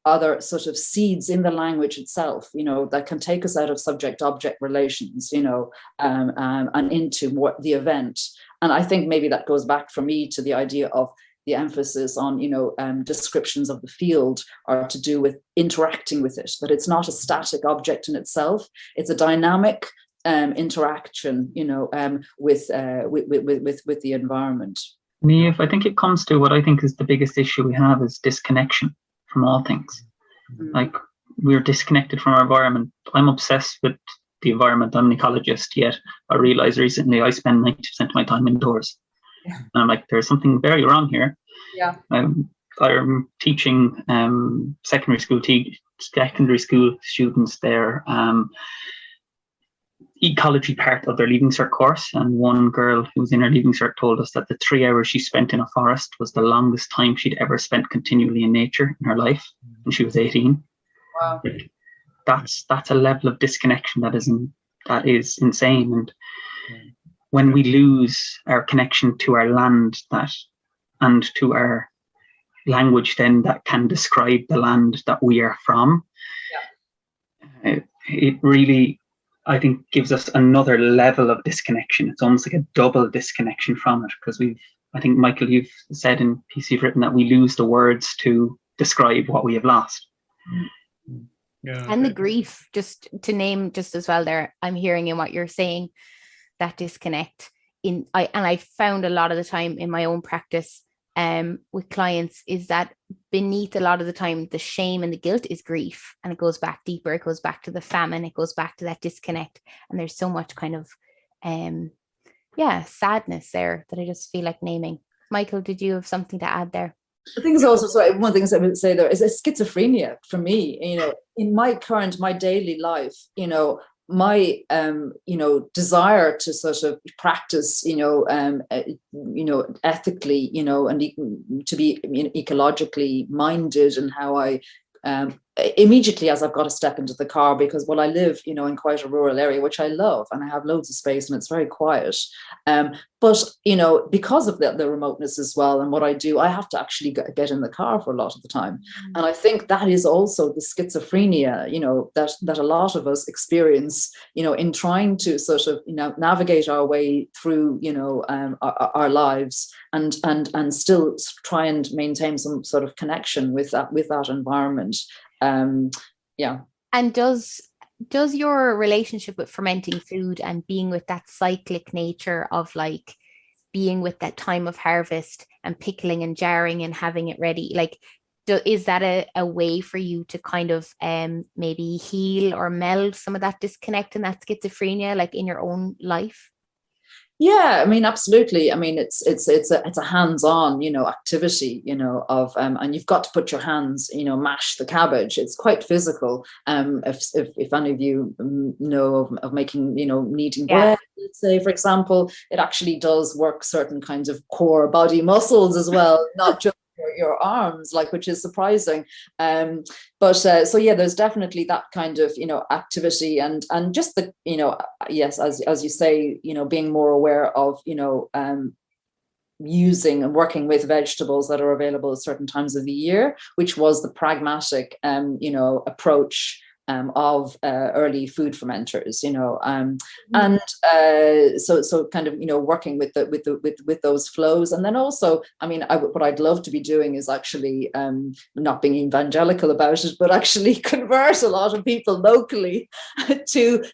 other sort of seeds in the language itself, that can take us out of subject-object relations, and into more the event. And I think maybe that goes back for me to the idea of the emphasis on, descriptions of the field are to do with interacting with it, that it's not a static object in itself. It's a dynamic interaction, with the environment. Niamh, I think it comes to what I think is the biggest issue we have is disconnection from all things. Like, we're disconnected from our environment. I'm obsessed with the environment. I'm an ecologist, yet I realized recently I spend 90% of my time indoors. Yeah. And I'm like, there's something very wrong here. Yeah. I'm teaching secondary school students their ecology part of their Leaving Cert course, and one girl who was in her Leaving Cert told us that the 3 hours she spent in a forest was the longest time she'd ever spent continually in nature in her life, and she was 18. Wow. That's a level of disconnection that is insane. And when we lose our connection to our land and to our language then that can describe the land that we are from, it really, I think, gives us another level of disconnection. It's almost like a double disconnection from it, because I think, Michael, you've said in piece you've written that we lose the words to describe what we have lost. Yeah, and the grief, just to name just as well there, I'm hearing in what you're saying, that disconnect. I found a lot of the time in my own practice with clients is that beneath a lot of the time, the shame and the guilt is grief, and it goes back deeper. It goes back to the famine. It goes back to that disconnect. And there's so much kind of, sadness there that I just feel like naming. Michael, did you have something to add there? I think it's also, sorry, one of the things I would say there is a schizophrenia for me, in my daily life, my desire to sort of practice ethically, and to be ecologically minded, and how I immediately as I've got to step into the car, because I live in quite a rural area, which I love, and I have loads of space and it's very quiet, but because of the remoteness as well, and what I do, I have to actually get in the car for a lot of the time. And I think that is also the schizophrenia that a lot of us experience in trying to sort of navigate our way through our lives, and still try and maintain some sort of connection with that environment. And does your relationship with fermenting food and being with that cyclic nature of like being with that time of harvest and pickling and jarring and having it ready, like is that a way for you to kind of maybe heal or meld some of that disconnect and that schizophrenia, like in your own life? Yeah, I mean, absolutely. I mean, it's a hands-on, activity, of and you've got to put your hands, mash the cabbage. It's quite physical. If any of you know of making, kneading bread, let's say, for example, it actually does work certain kinds of core body muscles as well, not just your arms, which is surprising. But so yeah, there's definitely that kind of activity and just the yes, as you say, being more aware of using and working with vegetables that are available at certain times of the year, which was the pragmatic approach of early food fermenters, and so kind of working with those flows, and then also, I mean, what I'd love to be doing is actually not being evangelical about it, but actually convert a lot of people locally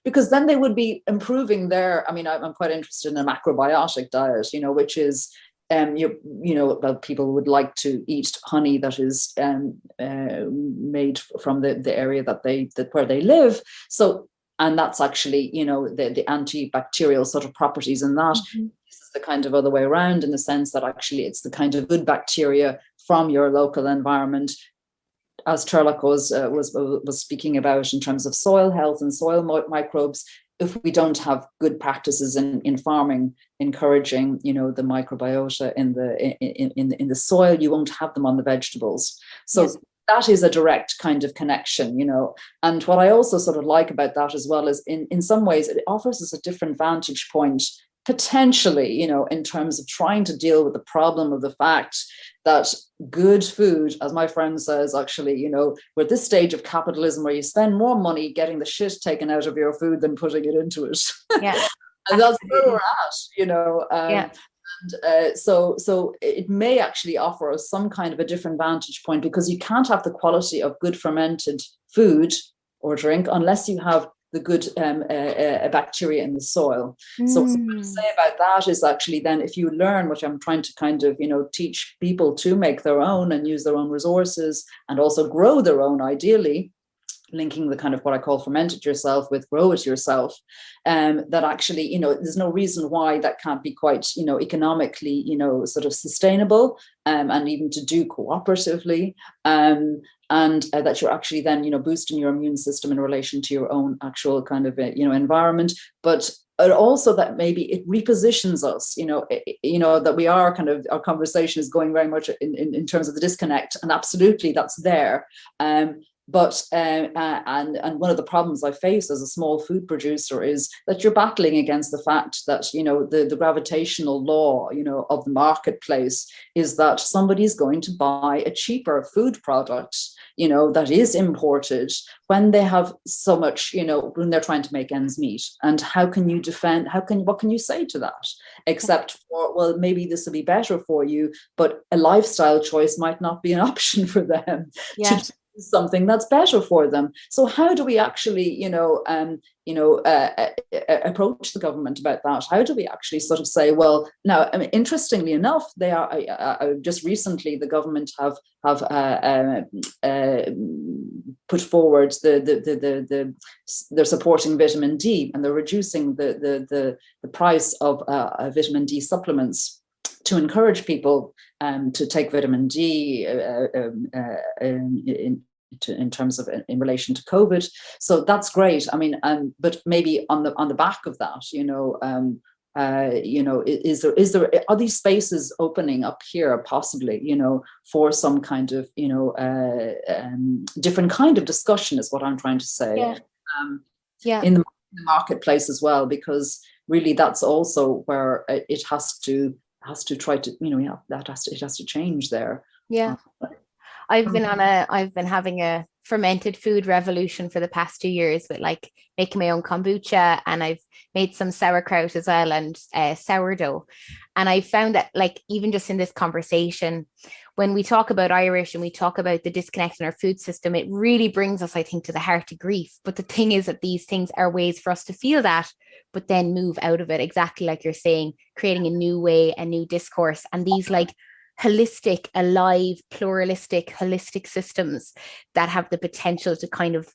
because then they would be improving their. I mean, I'm quite interested in a macrobiotic diet, which is. People would like to eat honey that is made from the area where they live. So, and that's actually, the antibacterial sort of properties in that. Mm-hmm. This is the kind of other way around, in the sense that actually it's the kind of good bacteria from your local environment, as Turlock was speaking about in terms of soil health and soil microbes. If we don't have good practices in farming, encouraging, the microbiota in the soil, you won't have them on the vegetables. So yes. That is a direct kind of connection, And what I also sort of like about that as well is in some ways it offers us a different vantage point, potentially, in terms of trying to deal with the problem of the fact that good food, as my friend says, actually, we're at this stage of capitalism where you spend more money getting the shit taken out of your food than putting it into it. Yeah. And that's where we're at, And so it may actually offer us some kind of a different vantage point, because you can't have the quality of good fermented food or drink unless you have the good bacteria in the soil. So what I say about that is actually then, if you learn, which I'm trying to kind of, teach people to make their own and use their own resources and also grow their own, ideally, linking the kind of what I call ferment it yourself with grow it yourself, that actually, there's no reason why that can't be quite, economically, sort of sustainable, and even to do cooperatively, and that you're actually then, boosting your immune system in relation to your own actual kind of, environment, but also that maybe it repositions us, that we are kind of, our conversation is going very much in terms of the disconnect, and absolutely that's there. But and one of the problems I face as a small food producer is that you're battling against the fact that, the gravitational law, of the marketplace is that somebody's going to buy a cheaper food product, that is imported, when they have so much, when they're trying to make ends meet. And how can you defend, what can you say to that? Except for, well, maybe this will be better for you, but a lifestyle choice might not be an option for them. Yeah. To something that's better for them. So how do we actually, approach the government about that? How do we actually sort of say, well, now, I mean, interestingly enough, they are just recently the government have put forward they're supporting vitamin D, and they're reducing the price of vitamin D supplements to encourage people to take vitamin D in terms of in relation to COVID. So that's great. I mean, but maybe on the back of that, are these spaces opening up here possibly, for some kind of, different kind of discussion is what I'm trying to say. In the marketplace as well, because really that's also where it has to try to, it has to change there. Yeah. I've been having a fermented food revolution for the past 2 years with like making my own kombucha, and I've made some sauerkraut as well, and sourdough. And I found that, like, even just in this conversation, when we talk about Irish and we talk about the disconnect in our food system, it really brings us, I think, to the heart of grief. But the thing is that these things are ways for us to feel that, but then move out of it, exactly like you're saying, creating a new way, a new discourse, and these like holistic, alive, pluralistic, holistic systems that have the potential to kind of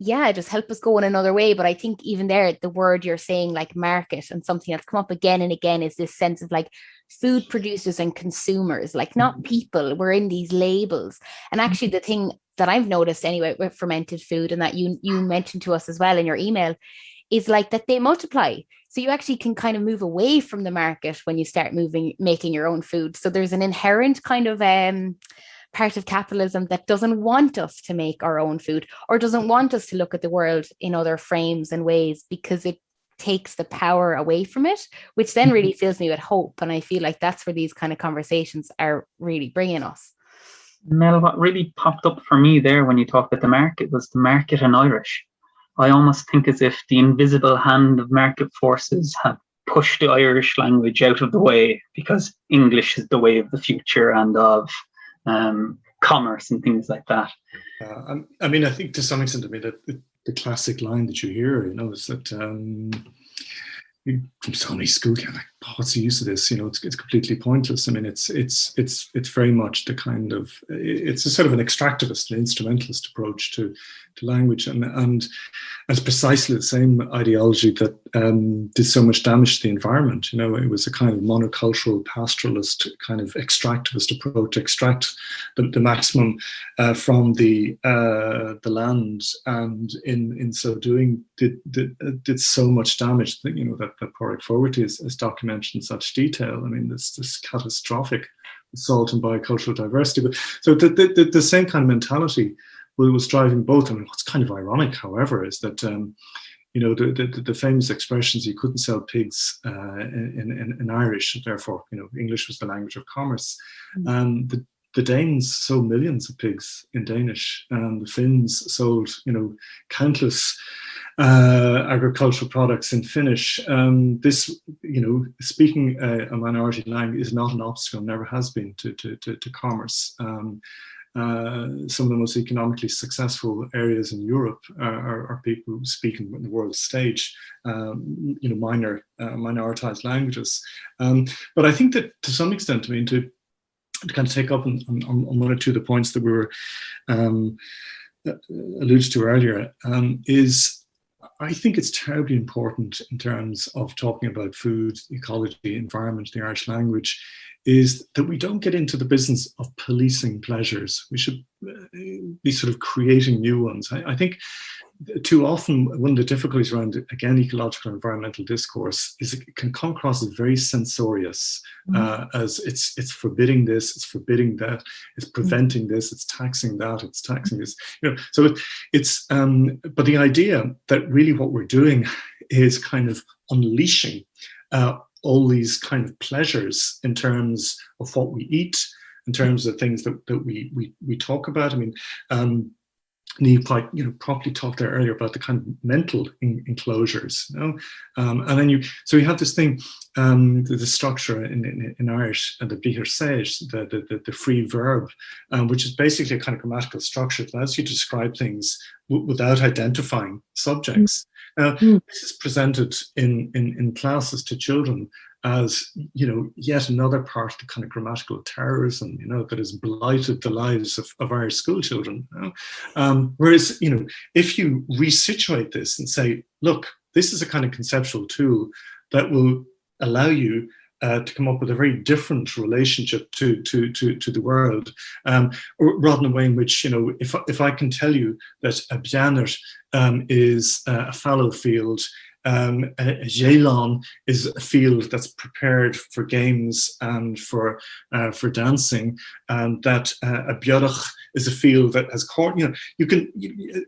just help us go in another way. But I think even there, the word you're saying, like market, and something that's come up again and again is this sense of like food producers and consumers, like not people. We're in these labels. And actually the thing that I've noticed anyway with fermented food, and that you mentioned to us as well in your email, is like that they multiply. So you actually can kind of move away from the market when you start making your own food. So there's an inherent kind of part of capitalism that doesn't want us to make our own food, or doesn't want us to look at the world in other frames and ways, because it takes the power away from it, which then really fills me with hope. And I feel like that's where these kind of conversations are really bringing us. Mel, what really popped up for me there when you talked about the market was the market in Irish. I almost think as if the invisible hand of market forces have pushed the Irish language out of the way, because English is the way of the future and of commerce and things like that. I mean, I think to some extent, I mean, the classic line that you hear, is that from so many school kids, like, what's the use of this? It's completely pointless. I mean, it's very much the kind of, it's a sort of an extractivist, an instrumentalist approach to language, and it's precisely the same ideology that did so much damage to the environment. It was a kind of monocultural, pastoralist, kind of extractivist approach to extract the maximum from the land, and in so doing did so much damage that that Pádraig Fogarty has documented in such detail. I mean, this catastrophic assault on biocultural diversity. But so the same kind of mentality was driving both. I mean, what's kind of ironic, however, is that the famous expressions, you couldn't sell pigs in Irish, therefore English was the language of commerce. The Danes sold millions of pigs in Danish, and the Finns sold countless agricultural products in Finnish. This, speaking a minority language is not an obstacle, never has been to commerce. Some of the most economically successful areas in Europe are people who speak in the world stage, minoritized languages. But I think that to some extent, I mean, to kind of take up on one or two of the points that we were alluded to earlier, is I think it's terribly important in terms of talking about food, ecology, environment, the Irish language, is that we don't get into the business of policing pleasures. We should be sort of creating new ones. I think too often one of the difficulties around, again, ecological and environmental discourse is it can come across as very censorious, as it's forbidding this, it's forbidding that, it's preventing this, it's taxing that, it's taxing this. So it's but the idea that really what we're doing is kind of unleashing all these kind of pleasures in terms of what we eat, in terms of things that we talk about. I mean, Niamh quite properly talked there earlier about the kind of mental enclosures, and then you have this thing, the structure in Irish, the blíthar sage, the free verb, which is basically a kind of grammatical structure that allows you to describe things without identifying subjects. This is presented in classes to children as yet another part of the kind of grammatical terrorism that has blighted the lives of Irish school children. Whereas if you resituate this and say, look, this is a kind of conceptual tool that will allow you to come up with a very different relationship to the world, rather than a way in which if I can tell you that a beannacht is a fallow field, a Gaeilge is a field that's prepared for games and for dancing, and that a bearach is a field that has corn. You can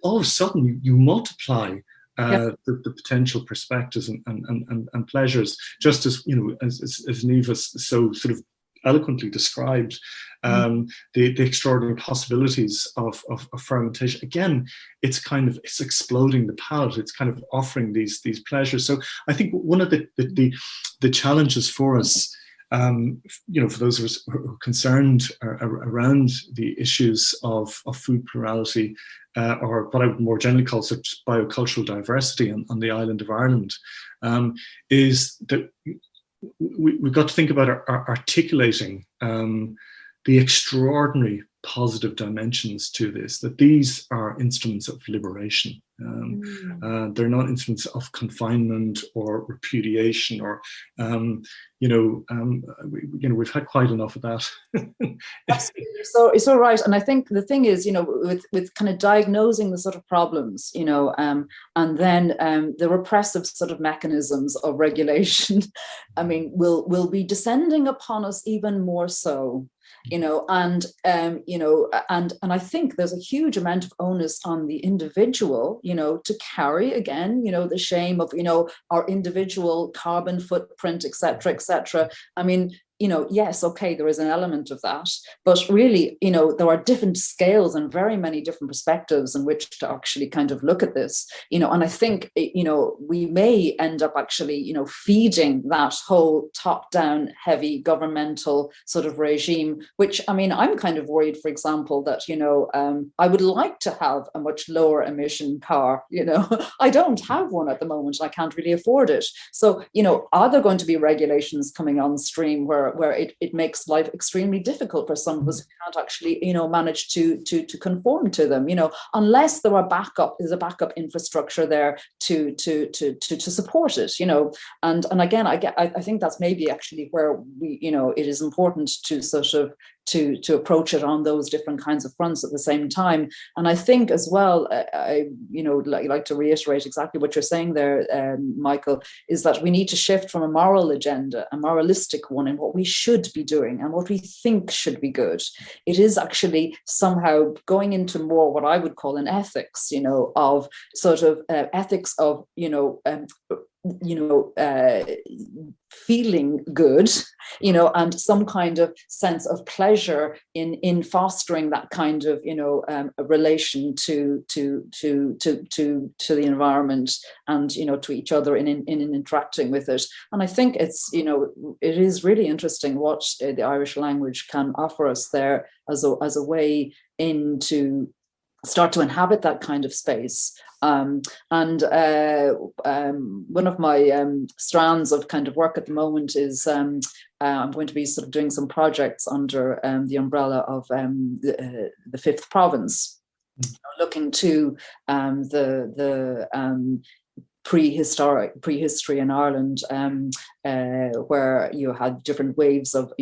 all of a sudden you multiply the potential perspectives and pleasures, just as as Niamh has so sort of eloquently described the extraordinary possibilities of fermentation. Again, it's exploding the palate. It's kind of offering these pleasures. So I think one of the challenges for us, for those of us who are concerned around the issues of food plurality, or what I would more generally call such biocultural diversity on the island of Ireland, is that we've got to think about articulating the extraordinary positive dimensions to this, that these are instruments of liberation. They're not instruments of confinement or repudiation, or we've had quite enough of that. Absolutely. So it's all right. And I think the thing is, with kind of diagnosing the sort of problems, and then the repressive sort of mechanisms of regulation, I mean, will be descending upon us even more so. And I think there's a huge amount of onus on the individual, to carry again, the shame of, our individual carbon footprint, et cetera. I mean, yes, okay, there is an element of that, but really, there are different scales and very many different perspectives in which to actually kind of look at this, and I think, we may end up actually, feeding that whole top-down heavy governmental sort of regime, which, I mean, I'm kind of worried, for example, that, I would like to have a much lower emission car, I don't have one at the moment, and I can't really afford it. So, are there going to be regulations coming on stream where it makes life extremely difficult for some of us who can't actually, manage to conform to them, unless there's a backup infrastructure there to support it, and again, I think that's maybe actually where we, it is important to sort of to approach it on those different kinds of fronts at the same time. And I think as well, I like to reiterate exactly what you're saying there, Michael, is that we need to shift from a moral agenda, a moralistic one, in what we should be doing and what we think should be good. It is actually somehow going into more what I would call an ethics, of sort of ethics of, feeling good, and some kind of sense of pleasure in fostering that kind of, a relation to the environment and, to each other in interacting with it. And I think it's, it is really interesting what the Irish language can offer us there as a way into start to inhabit that kind of space. And one of my strands of kind of work at the moment is I'm going to be sort of doing some projects under the umbrella of the Fifth Province, looking to the prehistory in Ireland, where you had different waves of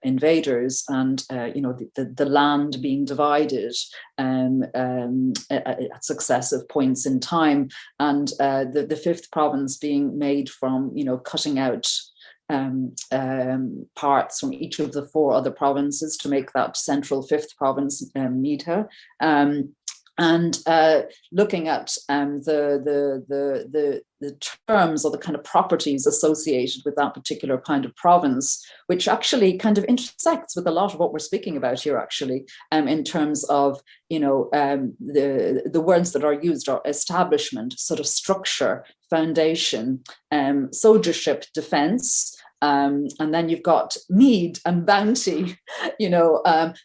invaders, and the land being divided at successive points in time, and the Fifth Province being made from cutting out parts from each of the four other provinces to make that central Fifth Province, Niamh. And looking at the terms or the kind of properties associated with that particular kind of province, which actually kind of intersects with a lot of what we're speaking about here, actually, in terms of, the words that are used are establishment, sort of structure, foundation, soldiership, defense. And then you've got mead and bounty,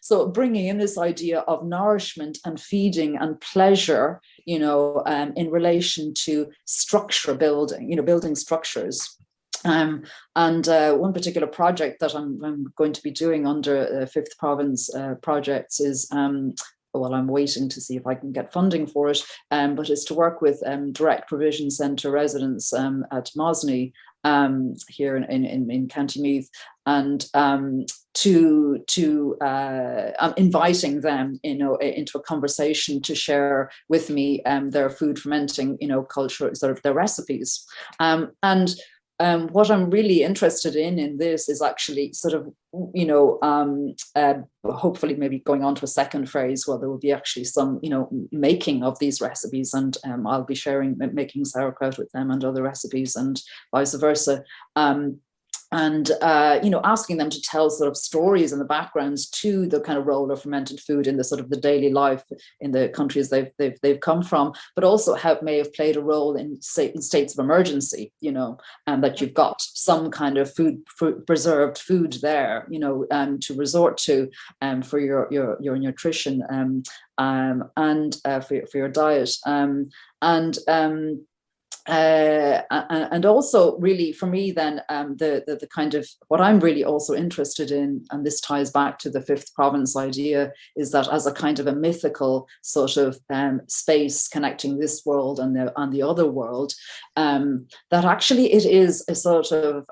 so bringing in this idea of nourishment and feeding and pleasure, in relation to structure building, building structures. And one particular project that I'm going to be doing under Fifth Province projects is, well, I'm waiting to see if I can get funding for it, but it's to work with direct provision centre residents at Mosney, here in County Meath, and I'm inviting them, into a conversation to share with me their food fermenting, culture, sort of their recipes, and what I'm really interested in this is actually sort of, hopefully maybe going on to a second phase where there will be actually some, making of these recipes, and I'll be making sauerkraut with them and other recipes, and vice versa. And asking them to tell sort of stories and the backgrounds to the kind of role of fermented food in the sort of the daily life in the countries they've come from, but also how it may have played a role in states of emergency, and that you've got some kind of preserved food there, to resort to for your nutrition and for your diet, and also really for me then the kind of what I'm really also interested in, and this ties back to the fifth province idea, is that as a kind of a mythical sort of space connecting this world and the other world, that actually it is a sort of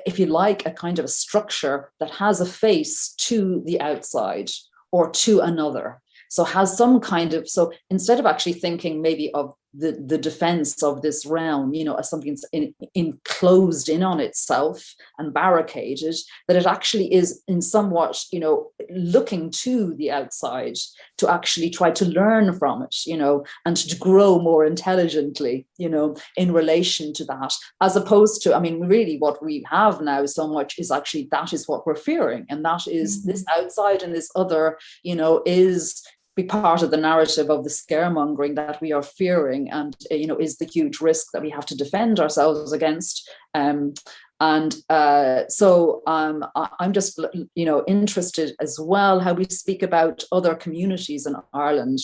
if you like, a kind of a structure that has a face to the outside or to another. So has some kind of, so instead of actually thinking maybe of the defense of this realm, as something that's enclosed in on itself and barricaded, that it actually is in somewhat, looking to the outside to actually try to learn from it, and to grow more intelligently, in relation to that, as opposed to, really what we have now so much is actually that is what we're fearing. And that is this outside and this other, is be part of the narrative of the scaremongering that we are fearing, and is the huge risk that we have to defend ourselves against. So I'm just interested as well how we speak about other communities in Ireland,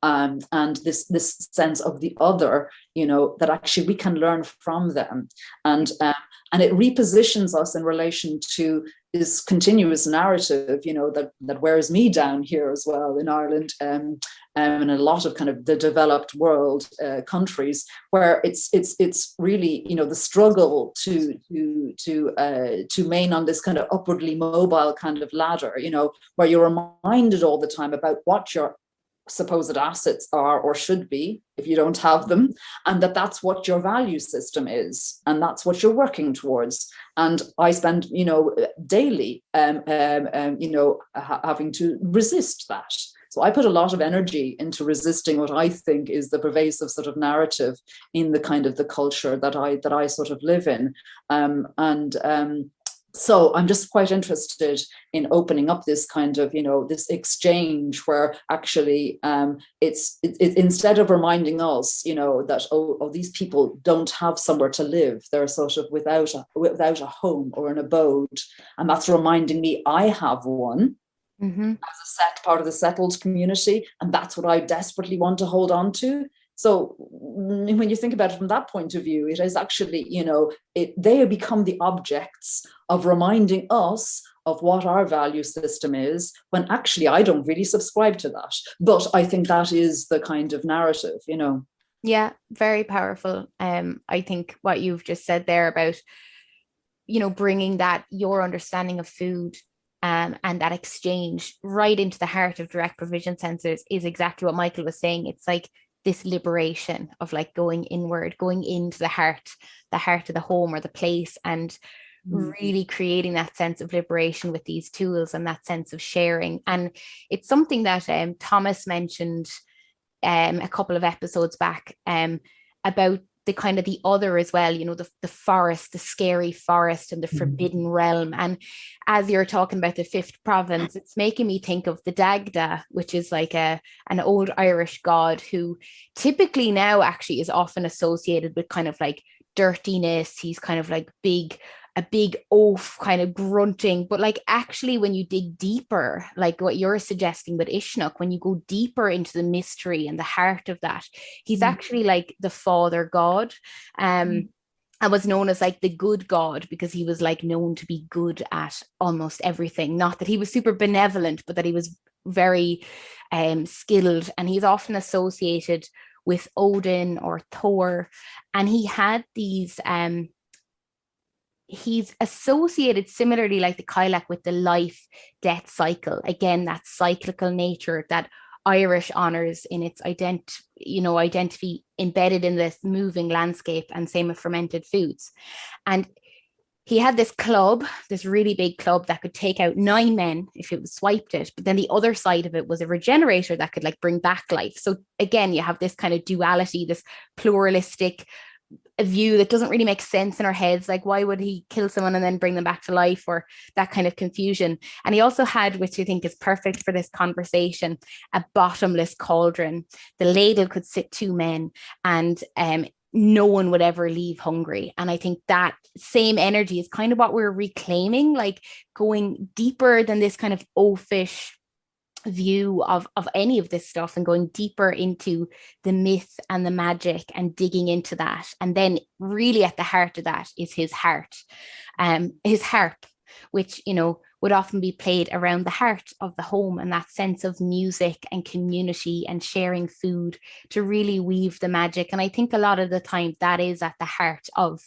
and this sense of the other, that actually we can learn from them, and it repositions us in relation to this continuous narrative, that wears me down here as well in Ireland, and in a lot of kind of the developed world countries, where it's really, the struggle to remain on this kind of upwardly mobile kind of ladder, where you're reminded all the time about what your supposed assets are or should be if you don't have them, and that's what your value system is, and that's what you're working towards. And I spend daily having to resist that. So I put a lot of energy into resisting what I think is the pervasive sort of narrative in the kind of the culture that I sort of live in, so I'm just quite interested in opening up this kind of, this exchange where actually it's instead of reminding us, that, oh, these people don't have somewhere to live. They're sort of without a home or an abode. And that's reminding me I have one as a part of the settled community. And that's what I desperately want to hold on to. So when you think about it from that point of view, it is actually, they become the objects of reminding us of what our value system is, when actually I don't really subscribe to that. But I think that is the kind of narrative, Yeah, very powerful. I think what you've just said there about, bringing that, your understanding of food, and that exchange right into the heart of direct provision centers is exactly what Michael was saying. It's like this liberation of like going inward, going into the heart of the home or the place, and really creating that sense of liberation with these tools and that sense of sharing. And it's something that Thomas mentioned a couple of episodes back about the kind of the other as well, the forest, the scary forest and the forbidden realm. And as you're talking about the fifth province, it's making me think of the Dagda, which is like an old Irish god who typically now actually is often associated with kind of like dirtiness. He's kind of like a big oaf kind of grunting, but like actually when you dig deeper, like what you're suggesting with Uisneach, when you go deeper into the mystery and the heart of that, he's actually like the father god, and was known as like the good god because he was like known to be good at almost everything. Not that he was super benevolent, but that he was very skilled, and he's often associated with Odin or Thor, and he had these he's associated similarly like the Gaeilge with the life-death cycle. Again, that cyclical nature that Irish honours in its identity embedded in this moving landscape, and same with fermented foods. And he had this club, this really big club that could take out 9 men if it was swiped it. But then the other side of it was a regenerator that could like bring back life. So again, you have this kind of duality, this pluralistic a view that doesn't really make sense in our heads. Like, why would he kill someone and then bring them back to life, or that kind of confusion? And he also had, which I think is perfect for this conversation, a bottomless cauldron. The ladle could sit 2 men, and no one would ever leave hungry. And I think that same energy is kind of what we're reclaiming, like going deeper than this kind of oafish view of any of this stuff and going deeper into the myth and the magic and digging into that. And then really at the heart of that is his heart, his harp, which, you know, would often be played around the heart of the home, and that sense of music and community and sharing food to really weave the magic. And I think a lot of the time that is at the heart of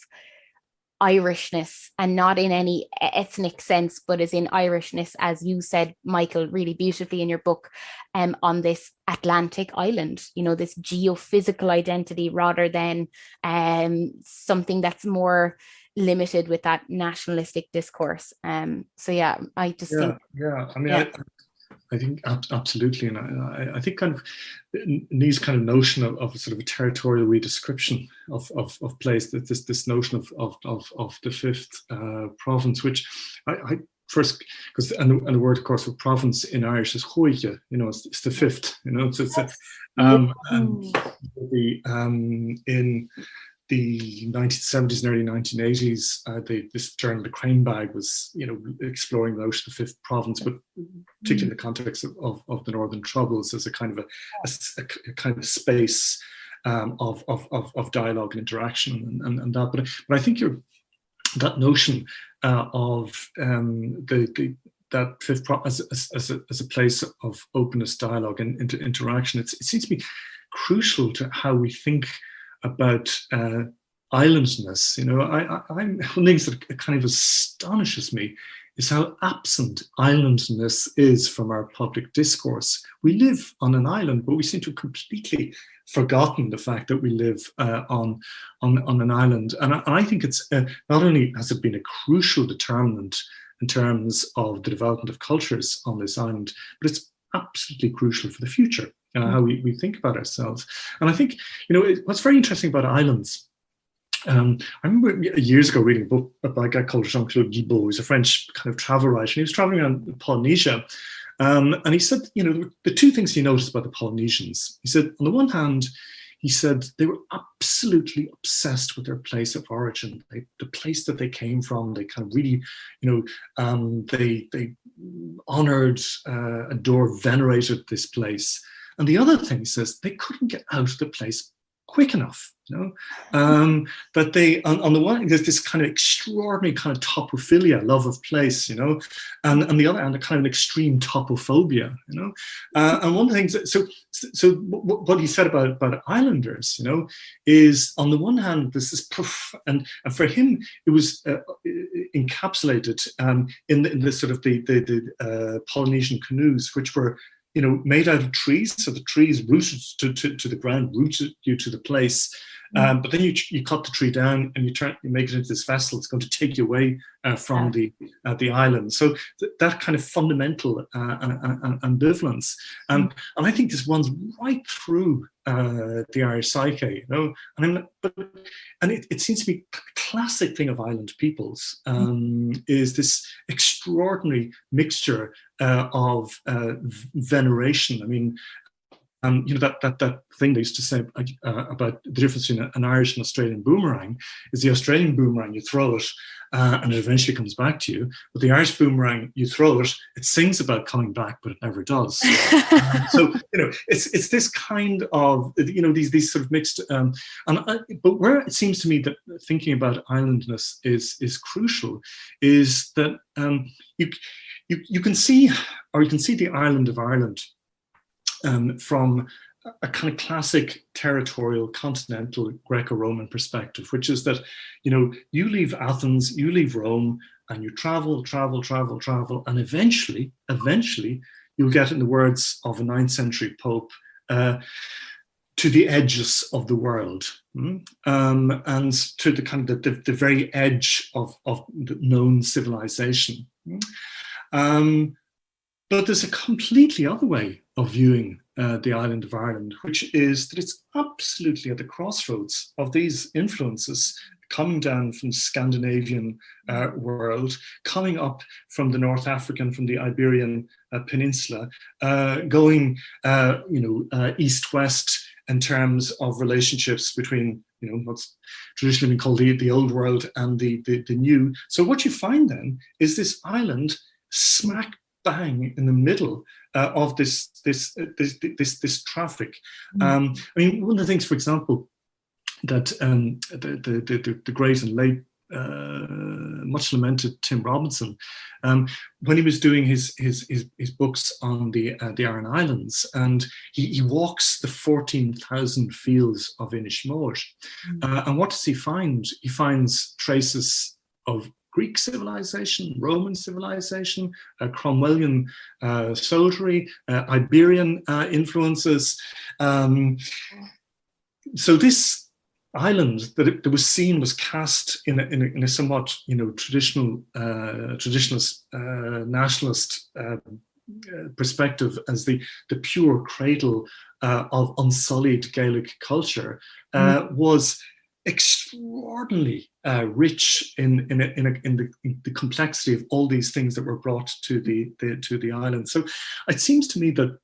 Irishness, and not in any ethnic sense, but as in Irishness, as you said, Michael, really beautifully in your book, on this Atlantic island, you know, this geophysical identity rather than something that's more limited with that nationalistic discourse. So yeah, I just think. Yeah, I mean, I think absolutely, and I think kind of Niamh's kind of notion of sort of a territorial redescription of place, that this notion of the fifth province, which I first, because and the word, of course, for province in Irish is Gaeilge, you know, it's the fifth, you know, so it's and in the 1970s and early 1980s, this journal, The Crane Bag, was, you know, exploring the notion of the fifth province, but particularly in the context of the Northern Troubles as a kind of a kind of space of dialogue and interaction and that. But I think that notion of that fifth province as a place of openness, dialogue, and interaction, it seems to be crucial to how we think about islandness. You know, one of the things that kind of astonishes me is how absent islandness is from our public discourse. We live on an island, but we seem to have completely forgotten the fact that we live on an island. And I think it's not only has it been a crucial determinant in terms of the development of cultures on this island, but it's absolutely crucial for the future. How we think about ourselves. And I think, you know, what's very interesting about islands, I remember years ago reading a book by a guy called Jean-Claude Guibault, who's a French kind of travel writer, and he was traveling around Polynesia. And he said, you know, the two things he noticed about the Polynesians. He said, on the one hand, he said they were absolutely obsessed with their place of origin, the place that they came from. They kind of really, you know, they honored, adored, venerated this place. And the other thing, he says, they couldn't get out of the place quick enough, you know, that they, on the one hand, there's this kind of extraordinary kind of topophilia, love of place, you know, and on the other hand, a kind of an extreme topophobia, you know. And one of the things, so what he said about islanders, you know, is on the one hand, this is and for him, it was encapsulated in the sort of the Polynesian canoes, which were, you know, made out of trees. So the trees rooted to the ground, rooted you to the place. But then you cut the tree down and you make it into this vessel. It's going to take you away from the island. So that kind of fundamental ambivalence, and I think this runs right through the Irish psyche, you know. And it seems to be a classic thing of island peoples, is this extraordinary mixture of veneration. I mean, you know, that thing they used to say about the difference between an Irish and Australian boomerang is the Australian boomerang, you throw it and it eventually comes back to you. But the Irish boomerang, you throw it, it sings about coming back, but it never does. So, you know, it's this kind of, you know, these sort of mixed, but where it seems to me that thinking about islandness is crucial is that you can see the island of Ireland from a kind of classic territorial, continental Greco-Roman perspective, which is that, you know, you leave Athens, you leave Rome, and you travel, and eventually, you'll get, in the words of a 9th century pope, to the edges of the world, and to the kind of the very edge of the known civilization. But there's a completely other way of viewing the island of Ireland, which is that it's absolutely at the crossroads of these influences coming down from the Scandinavian world, coming up from the North African, from the Iberian Peninsula, going east-west in terms of relationships between, you know, what's traditionally been called the old world and the new. So what you find then is this island smack bang in the middle of this traffic. I mean, one of the things, for example, that the great and late, much lamented Tim Robinson, when he was doing his books on the Aran Islands, and he walks the 14,000 fields of Uisneach, and what does he find? He finds traces of Greek civilization, Roman civilization, Cromwellian soldiery, Iberian influences. So this island that was seen was cast in a somewhat traditionalist nationalist perspective as the pure cradle of unsullied Gaelic culture, was extraordinarily rich in the complexity of all these things that were brought to the island. So it seems to me that,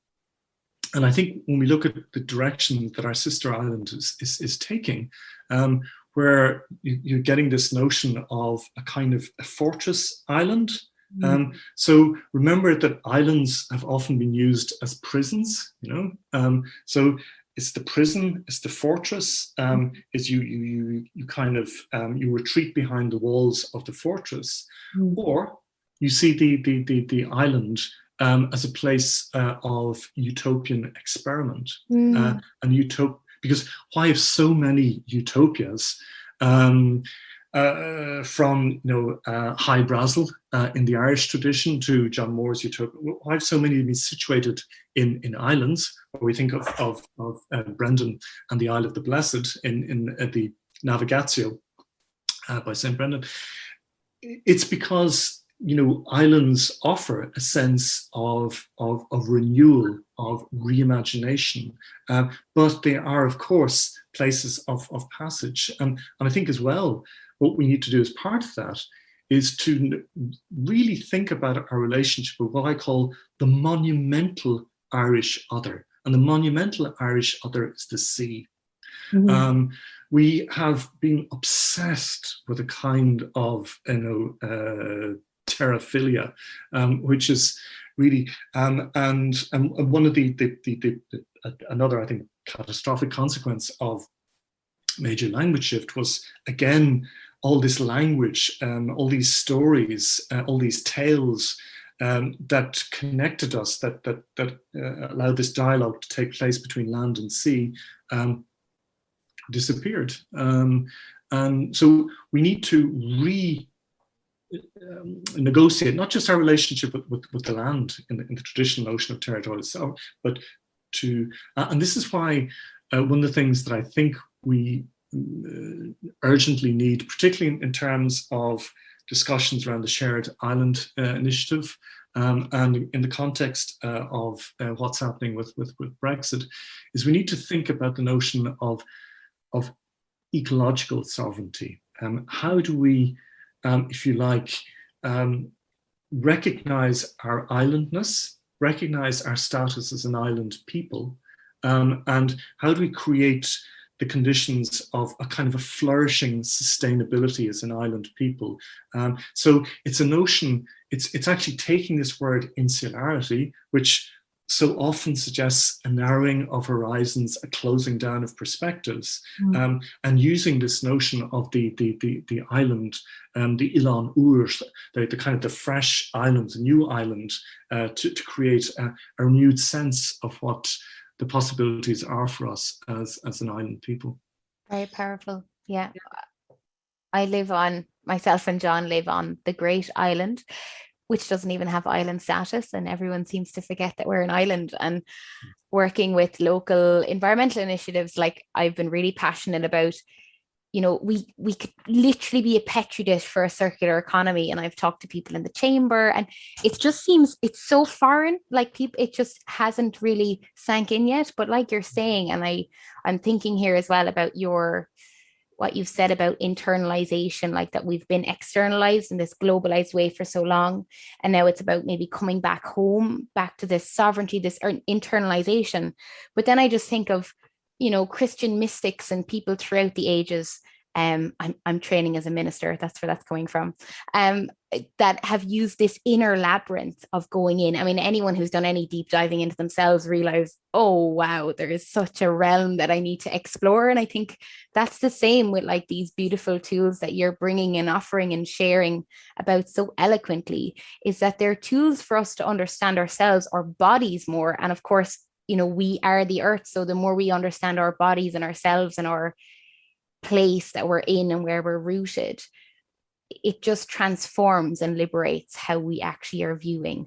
and I think when we look at the direction that our sister island is taking, where you're getting this notion of a kind of a fortress island. So remember that islands have often been used as prisons, so it's the prison, it's the fortress, is you kind of you retreat behind the walls of the fortress, or you see the island as a place of utopian experiment, and because why have so many utopias? From High Brasil in the Irish tradition to John Moore's Utopia, why have so many been situated in islands? Where we think of Brendan and the Isle of the Blessed in the Navigatio by St. Brendan. It's because islands offer a sense of renewal, of reimagination, but they are, of course, places of passage. And I think as well, what we need to do as part of that is to really think about our relationship with what I call the monumental Irish other. And the monumental Irish other is the sea. We have been obsessed with a kind of terraphilia, which is really and one of the another, I think, catastrophic consequence of major language shift was, again, all this language, all these stories, all these tales that connected us, that allowed this dialogue to take place between land and sea, disappeared. And so we need to negotiate not just our relationship with the land in the traditional notion of territorial self, but to, and this is why one of the things that I think we urgently need, particularly in terms of discussions around the Shared Island Initiative, and in the context of what's happening with Brexit, is we need to think about the notion of ecological sovereignty. How do we, if you like, recognize our islandness, recognize our status as an island people, and how do we create the conditions of a kind of a flourishing sustainability as an island people? So it's a notion, it's actually taking this word insularity, which so often suggests a narrowing of horizons, a closing down of perspectives, and using this notion of the island, the Ilan Ur, the kind of the fresh island, the new island, to create a renewed sense of what the possibilities are for us as an island people. Very powerful. Yeah. Myself and John live on the Great Island, which doesn't even have island status, and everyone seems to forget that we're an island. And working with local environmental initiatives, like I've been really passionate about, we could literally be a petri dish for a circular economy. And I've talked to people in the chamber, and it just seems it's so foreign, like people, it just hasn't really sank in yet. But like you're saying, and I'm thinking here as well about what you've said about internalization, like that we've been externalized in this globalized way for so long. And now it's about maybe coming back home, back to this sovereignty, this internalization. But then I just think of, Christian mystics and people throughout the ages. I'm training as a minister. That's where that's coming from. that have used this inner labyrinth of going in. I mean, anyone who's done any deep diving into themselves realize, oh, wow, there is such a realm that I need to explore. And I think that's the same with like these beautiful tools that you're bringing and offering and sharing about so eloquently, is that they're tools for us to understand ourselves, our bodies more. And of course, you know, we are the earth. So the more we understand our bodies and ourselves and our place that we're in and where we're rooted, it just transforms and liberates how we actually are viewing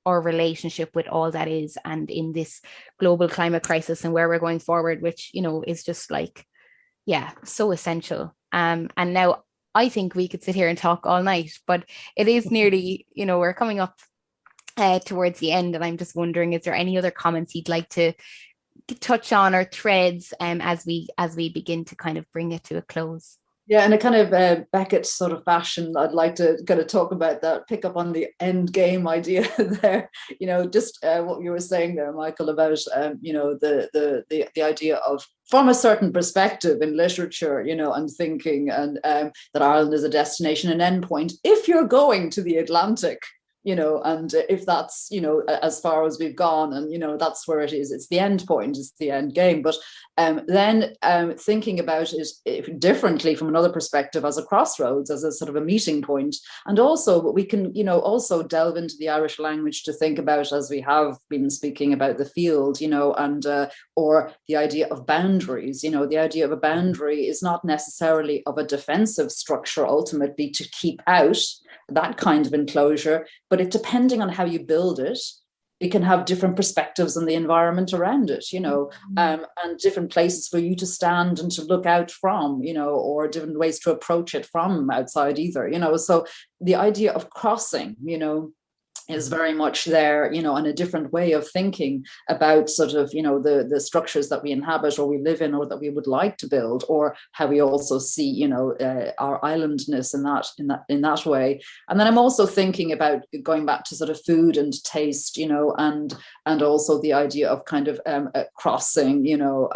our relationship with all that is, and in this global climate crisis and where we're going forward, which, you know, is just like, yeah, so essential. And now I think we could sit here and talk all night, but it is nearly, you know, we're coming up towards the end, and I'm just wondering, is there any other comments you'd like to touch on, or threads as we begin to kind of bring it to a close? Yeah, in a kind of Beckett sort of fashion, I'd like to kind of talk about that, pick up on the end game idea there. You know, just what you were saying there, Michael, about you know, the idea of, from a certain perspective in literature, you know, and thinking, and that Ireland is a destination, an endpoint. If you're going to the Atlantic, you know, and if that's, you know, as far as we've gone, and, you know, that's where it is, it's the end point, it's the end game. But then thinking about it differently from another perspective, as a crossroads, as a sort of a meeting point. And also we can, you know, also delve into the Irish language to think about, as we have been speaking about, the field, you know, and or the idea of boundaries. You know, the idea of a boundary is not necessarily of a defensive structure, ultimately to keep out that kind of enclosure, but it, depending on how you build it, it can have different perspectives on the environment around it, you know, and different places for you to stand and to look out from, you know, or different ways to approach it from outside either, you know. So the idea of crossing, you know, is very much there, you know, and a different way of thinking about sort of, you know, the structures that we inhabit or we live in, or that we would like to build, or how we also see, you know, our islandness in that way. And then I'm also thinking about going back to sort of food and taste, you know, and also the idea of kind of crossing, you know,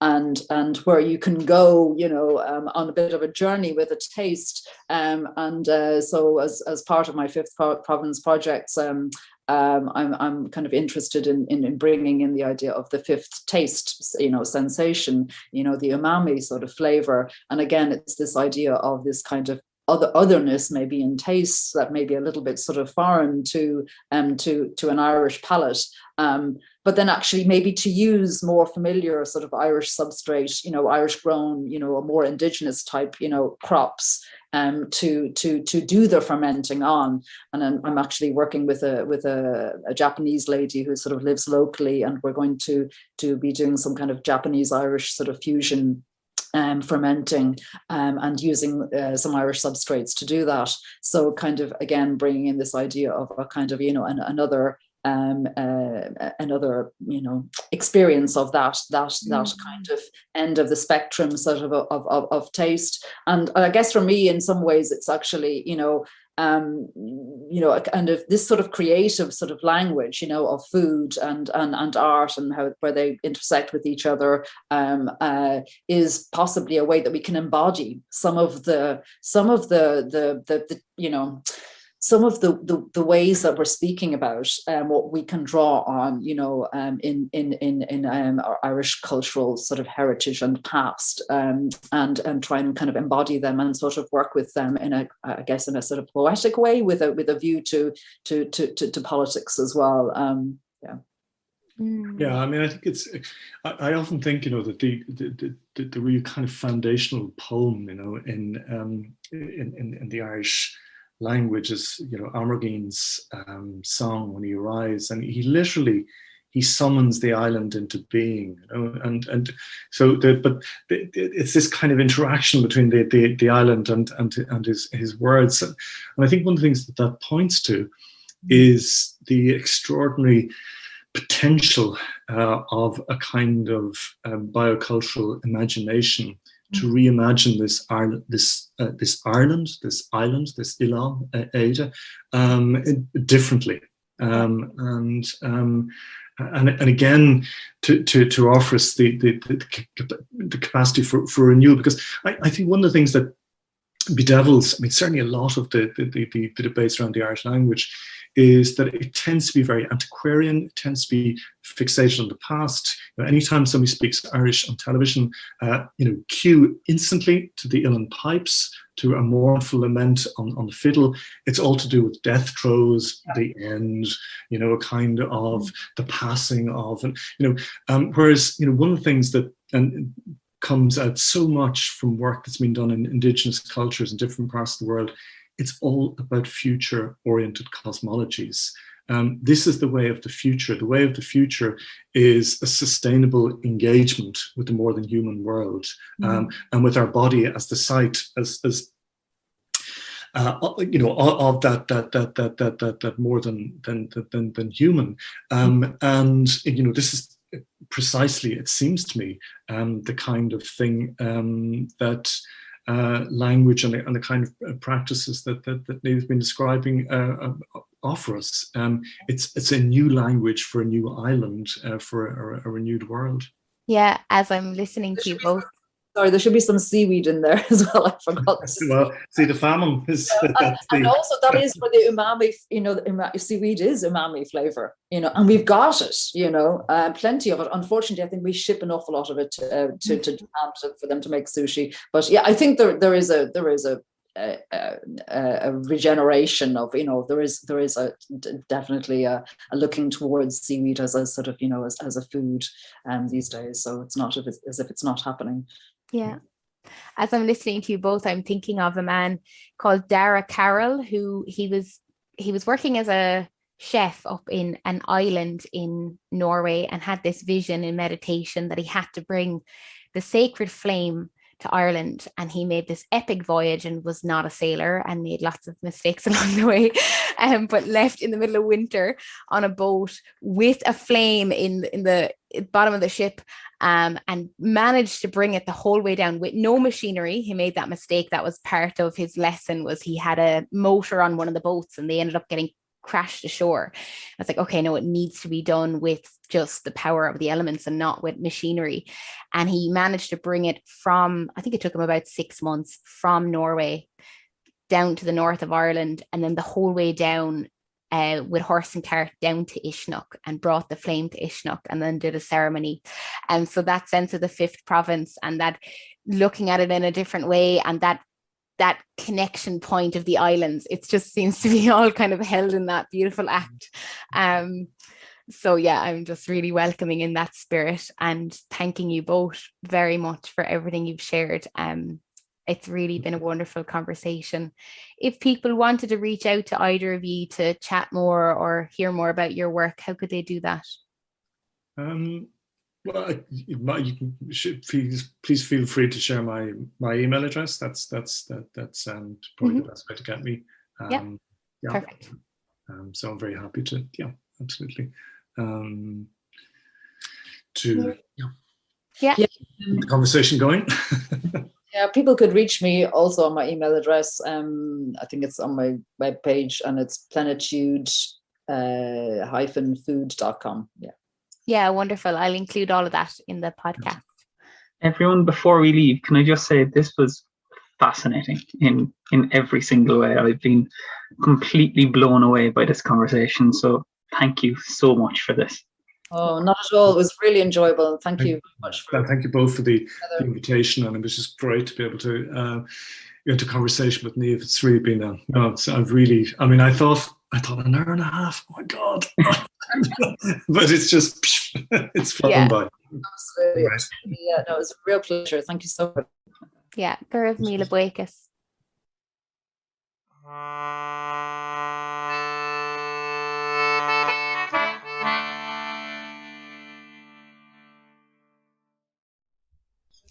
and where you can go, you know, on a bit of a journey with a taste. So as part of my Fifth Province projects, I'm kind of interested in bringing in the idea of the fifth taste, you know, sensation, you know, the umami sort of flavor. And again, it's this idea of this kind of otherness, maybe in tastes that may be a little bit sort of foreign to an Irish palate. But then actually maybe to use more familiar sort of Irish substrate, you know, Irish grown, you know, a more indigenous type, you know, crops to do the fermenting on. And I'm actually working with a Japanese lady who sort of lives locally, and we're going to be doing some kind of Japanese Irish sort of fusion fermenting and using some Irish substrates to do that. So kind of, again, bringing in this idea of a kind of, you know, another you know, experience of that kind of end of the spectrum sort of taste. And I guess for me, in some ways, it's actually, you know, a kind of this sort of creative sort of language, you know, of food and art, and how where they intersect with each other, is possibly a way that we can embody some of the you know, some of the ways that we're speaking about, what we can draw on, you know, in our Irish cultural sort of heritage and past, and try and kind of embody them and sort of work with them in a sort of poetic way, with a view to politics as well. Yeah. Yeah, I mean, I think I often think, you know, that the real kind of foundational poem, you know, in the Irish language is, you know, Amergine's song When He Arrives, and he summons the island into being, you know, and so it's this kind of interaction between the island and his words, and I think one of the things that points to is the extraordinary potential of a kind of biocultural imagination to reimagine this island, this island, this Ilan, Éire, differently, and again to offer us the capacity for renewal. Because I think one of the things that bedevils, I mean, certainly a lot of the debates around the Irish language is that it tends to be very antiquarian, it tends to be fixated on the past. Anytime somebody speaks Irish on television, cue instantly to the Uilleann pipes, to a mournful lament on the fiddle. It's all to do with death throes, the end, a kind of the passing of, whereas, one of the things that comes out so much from work that's been done in indigenous cultures in different parts of the world, it's all about future-oriented cosmologies. This is the way of the future. The way of the future is a sustainable engagement with the more than human world, and with our body as the site, of that more than human. And this is precisely, it seems to me, the kind of thing that language and the kind of practices that Niamh's been describing offer us. It's a new language for a new island, for a renewed world. Yeah, as I'm listening to you both. Sorry, there should be some seaweed in there as well. I forgot. Well, see, the famine is... and also that is for the umami, the seaweed is umami flavour, and we've got it, plenty of it. Unfortunately, I think we ship an awful lot of it to Japan for them to make sushi. But yeah, I think there is a regeneration of, there is definitely a looking towards seaweed as a sort of, as a food these days. So it's not as if it's not happening. Yeah. As I'm listening to you both, I'm thinking of a man called Dara Carroll, who he was working as a chef up in an island in Norway, and had this vision in meditation that he had to bring the sacred flame to Ireland. And he made this epic voyage and was not a sailor and made lots of mistakes along the way, but left in the middle of winter on a boat with a flame in the bottom of the ship, and managed to bring it the whole way down with no machinery. He made that mistake. That was part of his lesson, was he had a motor on one of the boats and they ended up getting crashed ashore. I was like, okay, no, it needs to be done with just the power of the elements and not with machinery. And he managed to bring it from, I think it took him about 6 months, from Norway down to the north of Ireland, and then the whole way down with horse and cart down to Uisneach, and brought the flame to Uisneach, and then did a ceremony. And so that sense of the fifth province, and that looking at it in a different way, and that connection point of the islands, it just seems to be all kind of held in that beautiful act. So yeah, I'm just really welcoming in that spirit, and thanking you both very much for everything you've shared. It's really been a wonderful conversation. If people wanted to reach out to either of you to chat more or hear more about your work, how could they do that? Well, please feel free to share my email address. That's probably the best way to get me. Yeah, perfect. So I'm very happy to, absolutely. Yeah. The conversation going. Yeah, people could reach me also on my email address. I think it's on my webpage, and it's plentitude -food.com. Yeah, wonderful. I'll include all of that in the podcast. Everyone, before we leave, can I just say this was fascinating in every single way. I've been completely blown away by this conversation. So thank you so much for this. Oh, not at all. It was really enjoyable. Thank you very much. Thank you both for the invitation, and it was just great to be able to into conversation with Niamh. It's really been I thought an hour and a half. Oh my God. But it's just, it's flown by. Absolutely. Right. Yeah, no, it was a real pleasure. Thank you so much. Yeah, Gurv Míle Buíochas.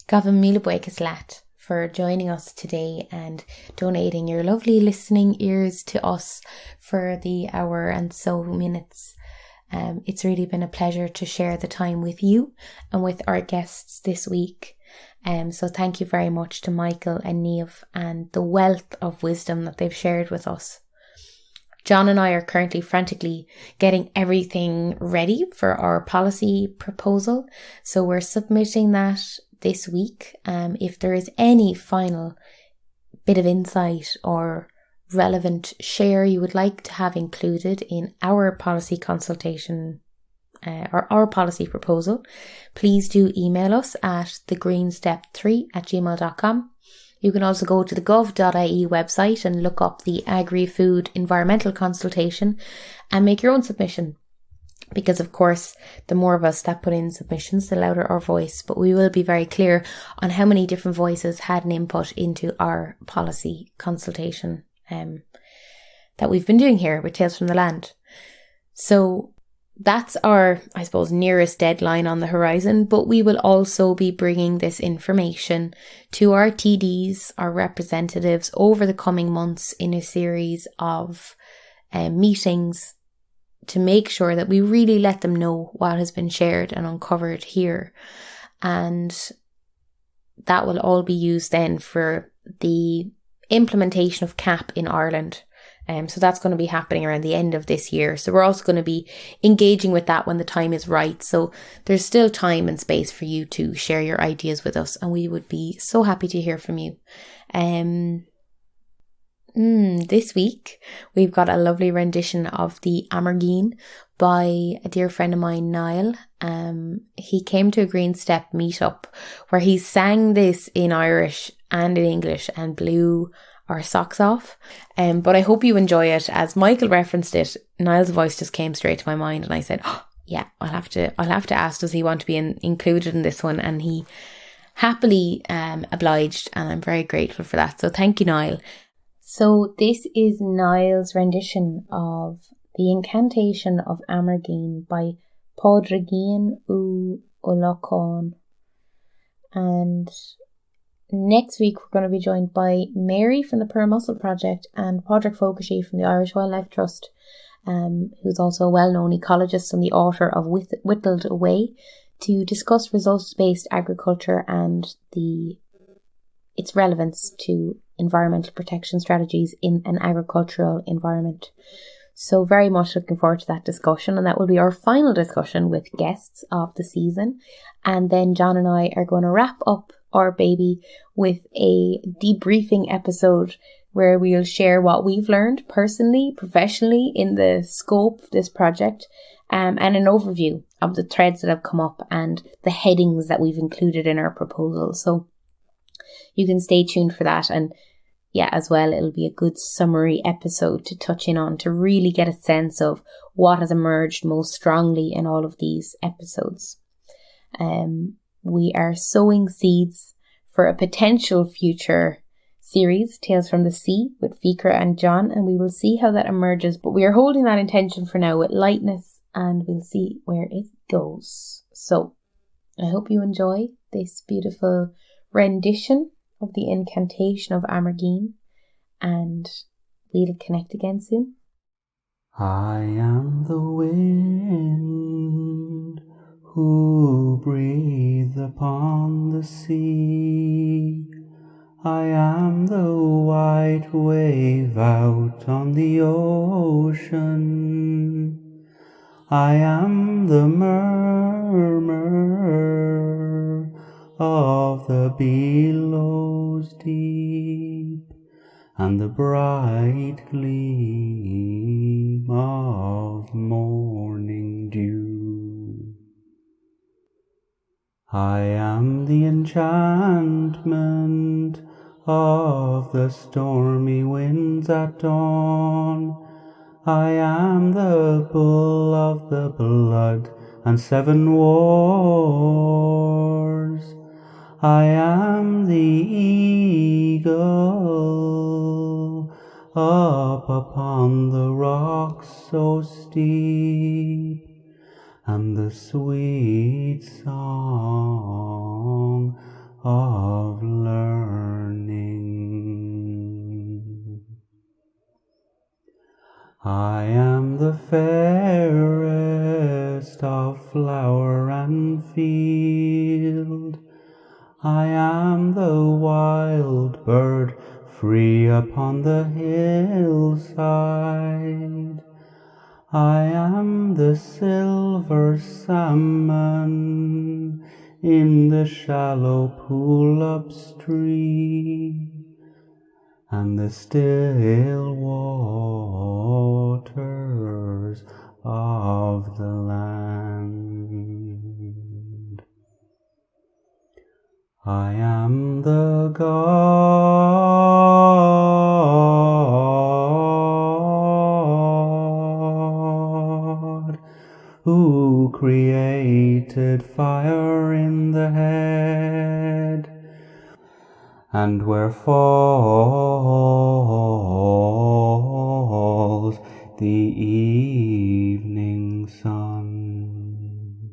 Gavin Míle Buíochas Lat for joining us today and donating your lovely listening ears to us for the hour and so minutes. It's really been a pleasure to share the time with you and with our guests this week. So thank you very much to Michael and Niamh and the wealth of wisdom that they've shared with us. John and I are currently frantically getting everything ready for our policy proposal. So we're submitting that this week. If there is any final bit of insight or relevant share you would like to have included in our policy consultation or our policy proposal, please do email us at thegreenstep3@gmail.com. You can also go to the gov.ie website and look up the Agri-Food Environmental Consultation and make your own submission. Because of course, the more of us that put in submissions, the louder our voice. But we will be very clear on how many different voices had an input into our policy consultation that we've been doing here with Tales from the Land. So that's our, I suppose, nearest deadline on the horizon, but we will also be bringing this information to our TDs, our representatives, over the coming months in a series of meetings to make sure that we really let them know what has been shared and uncovered here. And that will all be used then for the implementation of CAP in Ireland. So that's going to be happening around the end of this year. So we're also going to be engaging with that when the time is right. So there's still time and space for you to share your ideas with us, and we would be so happy to hear from you. This week we've got a lovely rendition of the Amergeen by a dear friend of mine, Niamh. He came to a Green Step meetup where he sang this in Irish and in English and blew our socks off. But I hope you enjoy it. As Michael referenced it, Niall's voice just came straight to my mind, and I said, oh, yeah, I'll have to ask, does he want to be included in this one? And he happily obliged, and I'm very grateful for that. So thank you, Niall. So this is Niall's rendition of The Incantation of Amergeen by Pádraigín Ó Ullacháin. And next week we're going to be joined by Mary from the Pearl Mussel Project and Padraig Fogarty from the Irish Wildlife Trust, who's also a well-known ecologist and the author of Whittled Away, to discuss results-based agriculture and its relevance to environmental protection strategies in an agricultural environment. So very much looking forward to that discussion, and that will be our final discussion with guests of the season. And then John and I are going to wrap up our baby with a debriefing episode where we'll share what we've learned personally, professionally in the scope of this project, and an overview of the threads that have come up and the headings that we've included in our proposal. So you can stay tuned for that. And yeah, as well, it'll be a good summary episode to touch in on, to really get a sense of what has emerged most strongly in all of these episodes. We are sowing seeds for a potential future series, Tales from the Sea, with Fikra and John, and we will see how that emerges. But we are holding that intention for now with lightness, and we'll see where it goes. So I hope you enjoy this beautiful rendition of the Incantation of Amergeen, and we'll connect again soon. I am the wind who breathe upon the sea. I am the white wave out on the ocean. I am the murmur of the billows deep, and the bright gleam of morning dew. I am the enchantment of the stormy winds at dawn. I am the bull of the blood and 7 wars. I am the eagle up upon the rocks so steep, and the sweet song of learning. I am the fairest of flower and field. I am the wild bird free upon the hillside. I am the silver salmon in the shallow pool upstream. and the still waters of the land. I am the God who created fire in the head, and where falls the evening sun.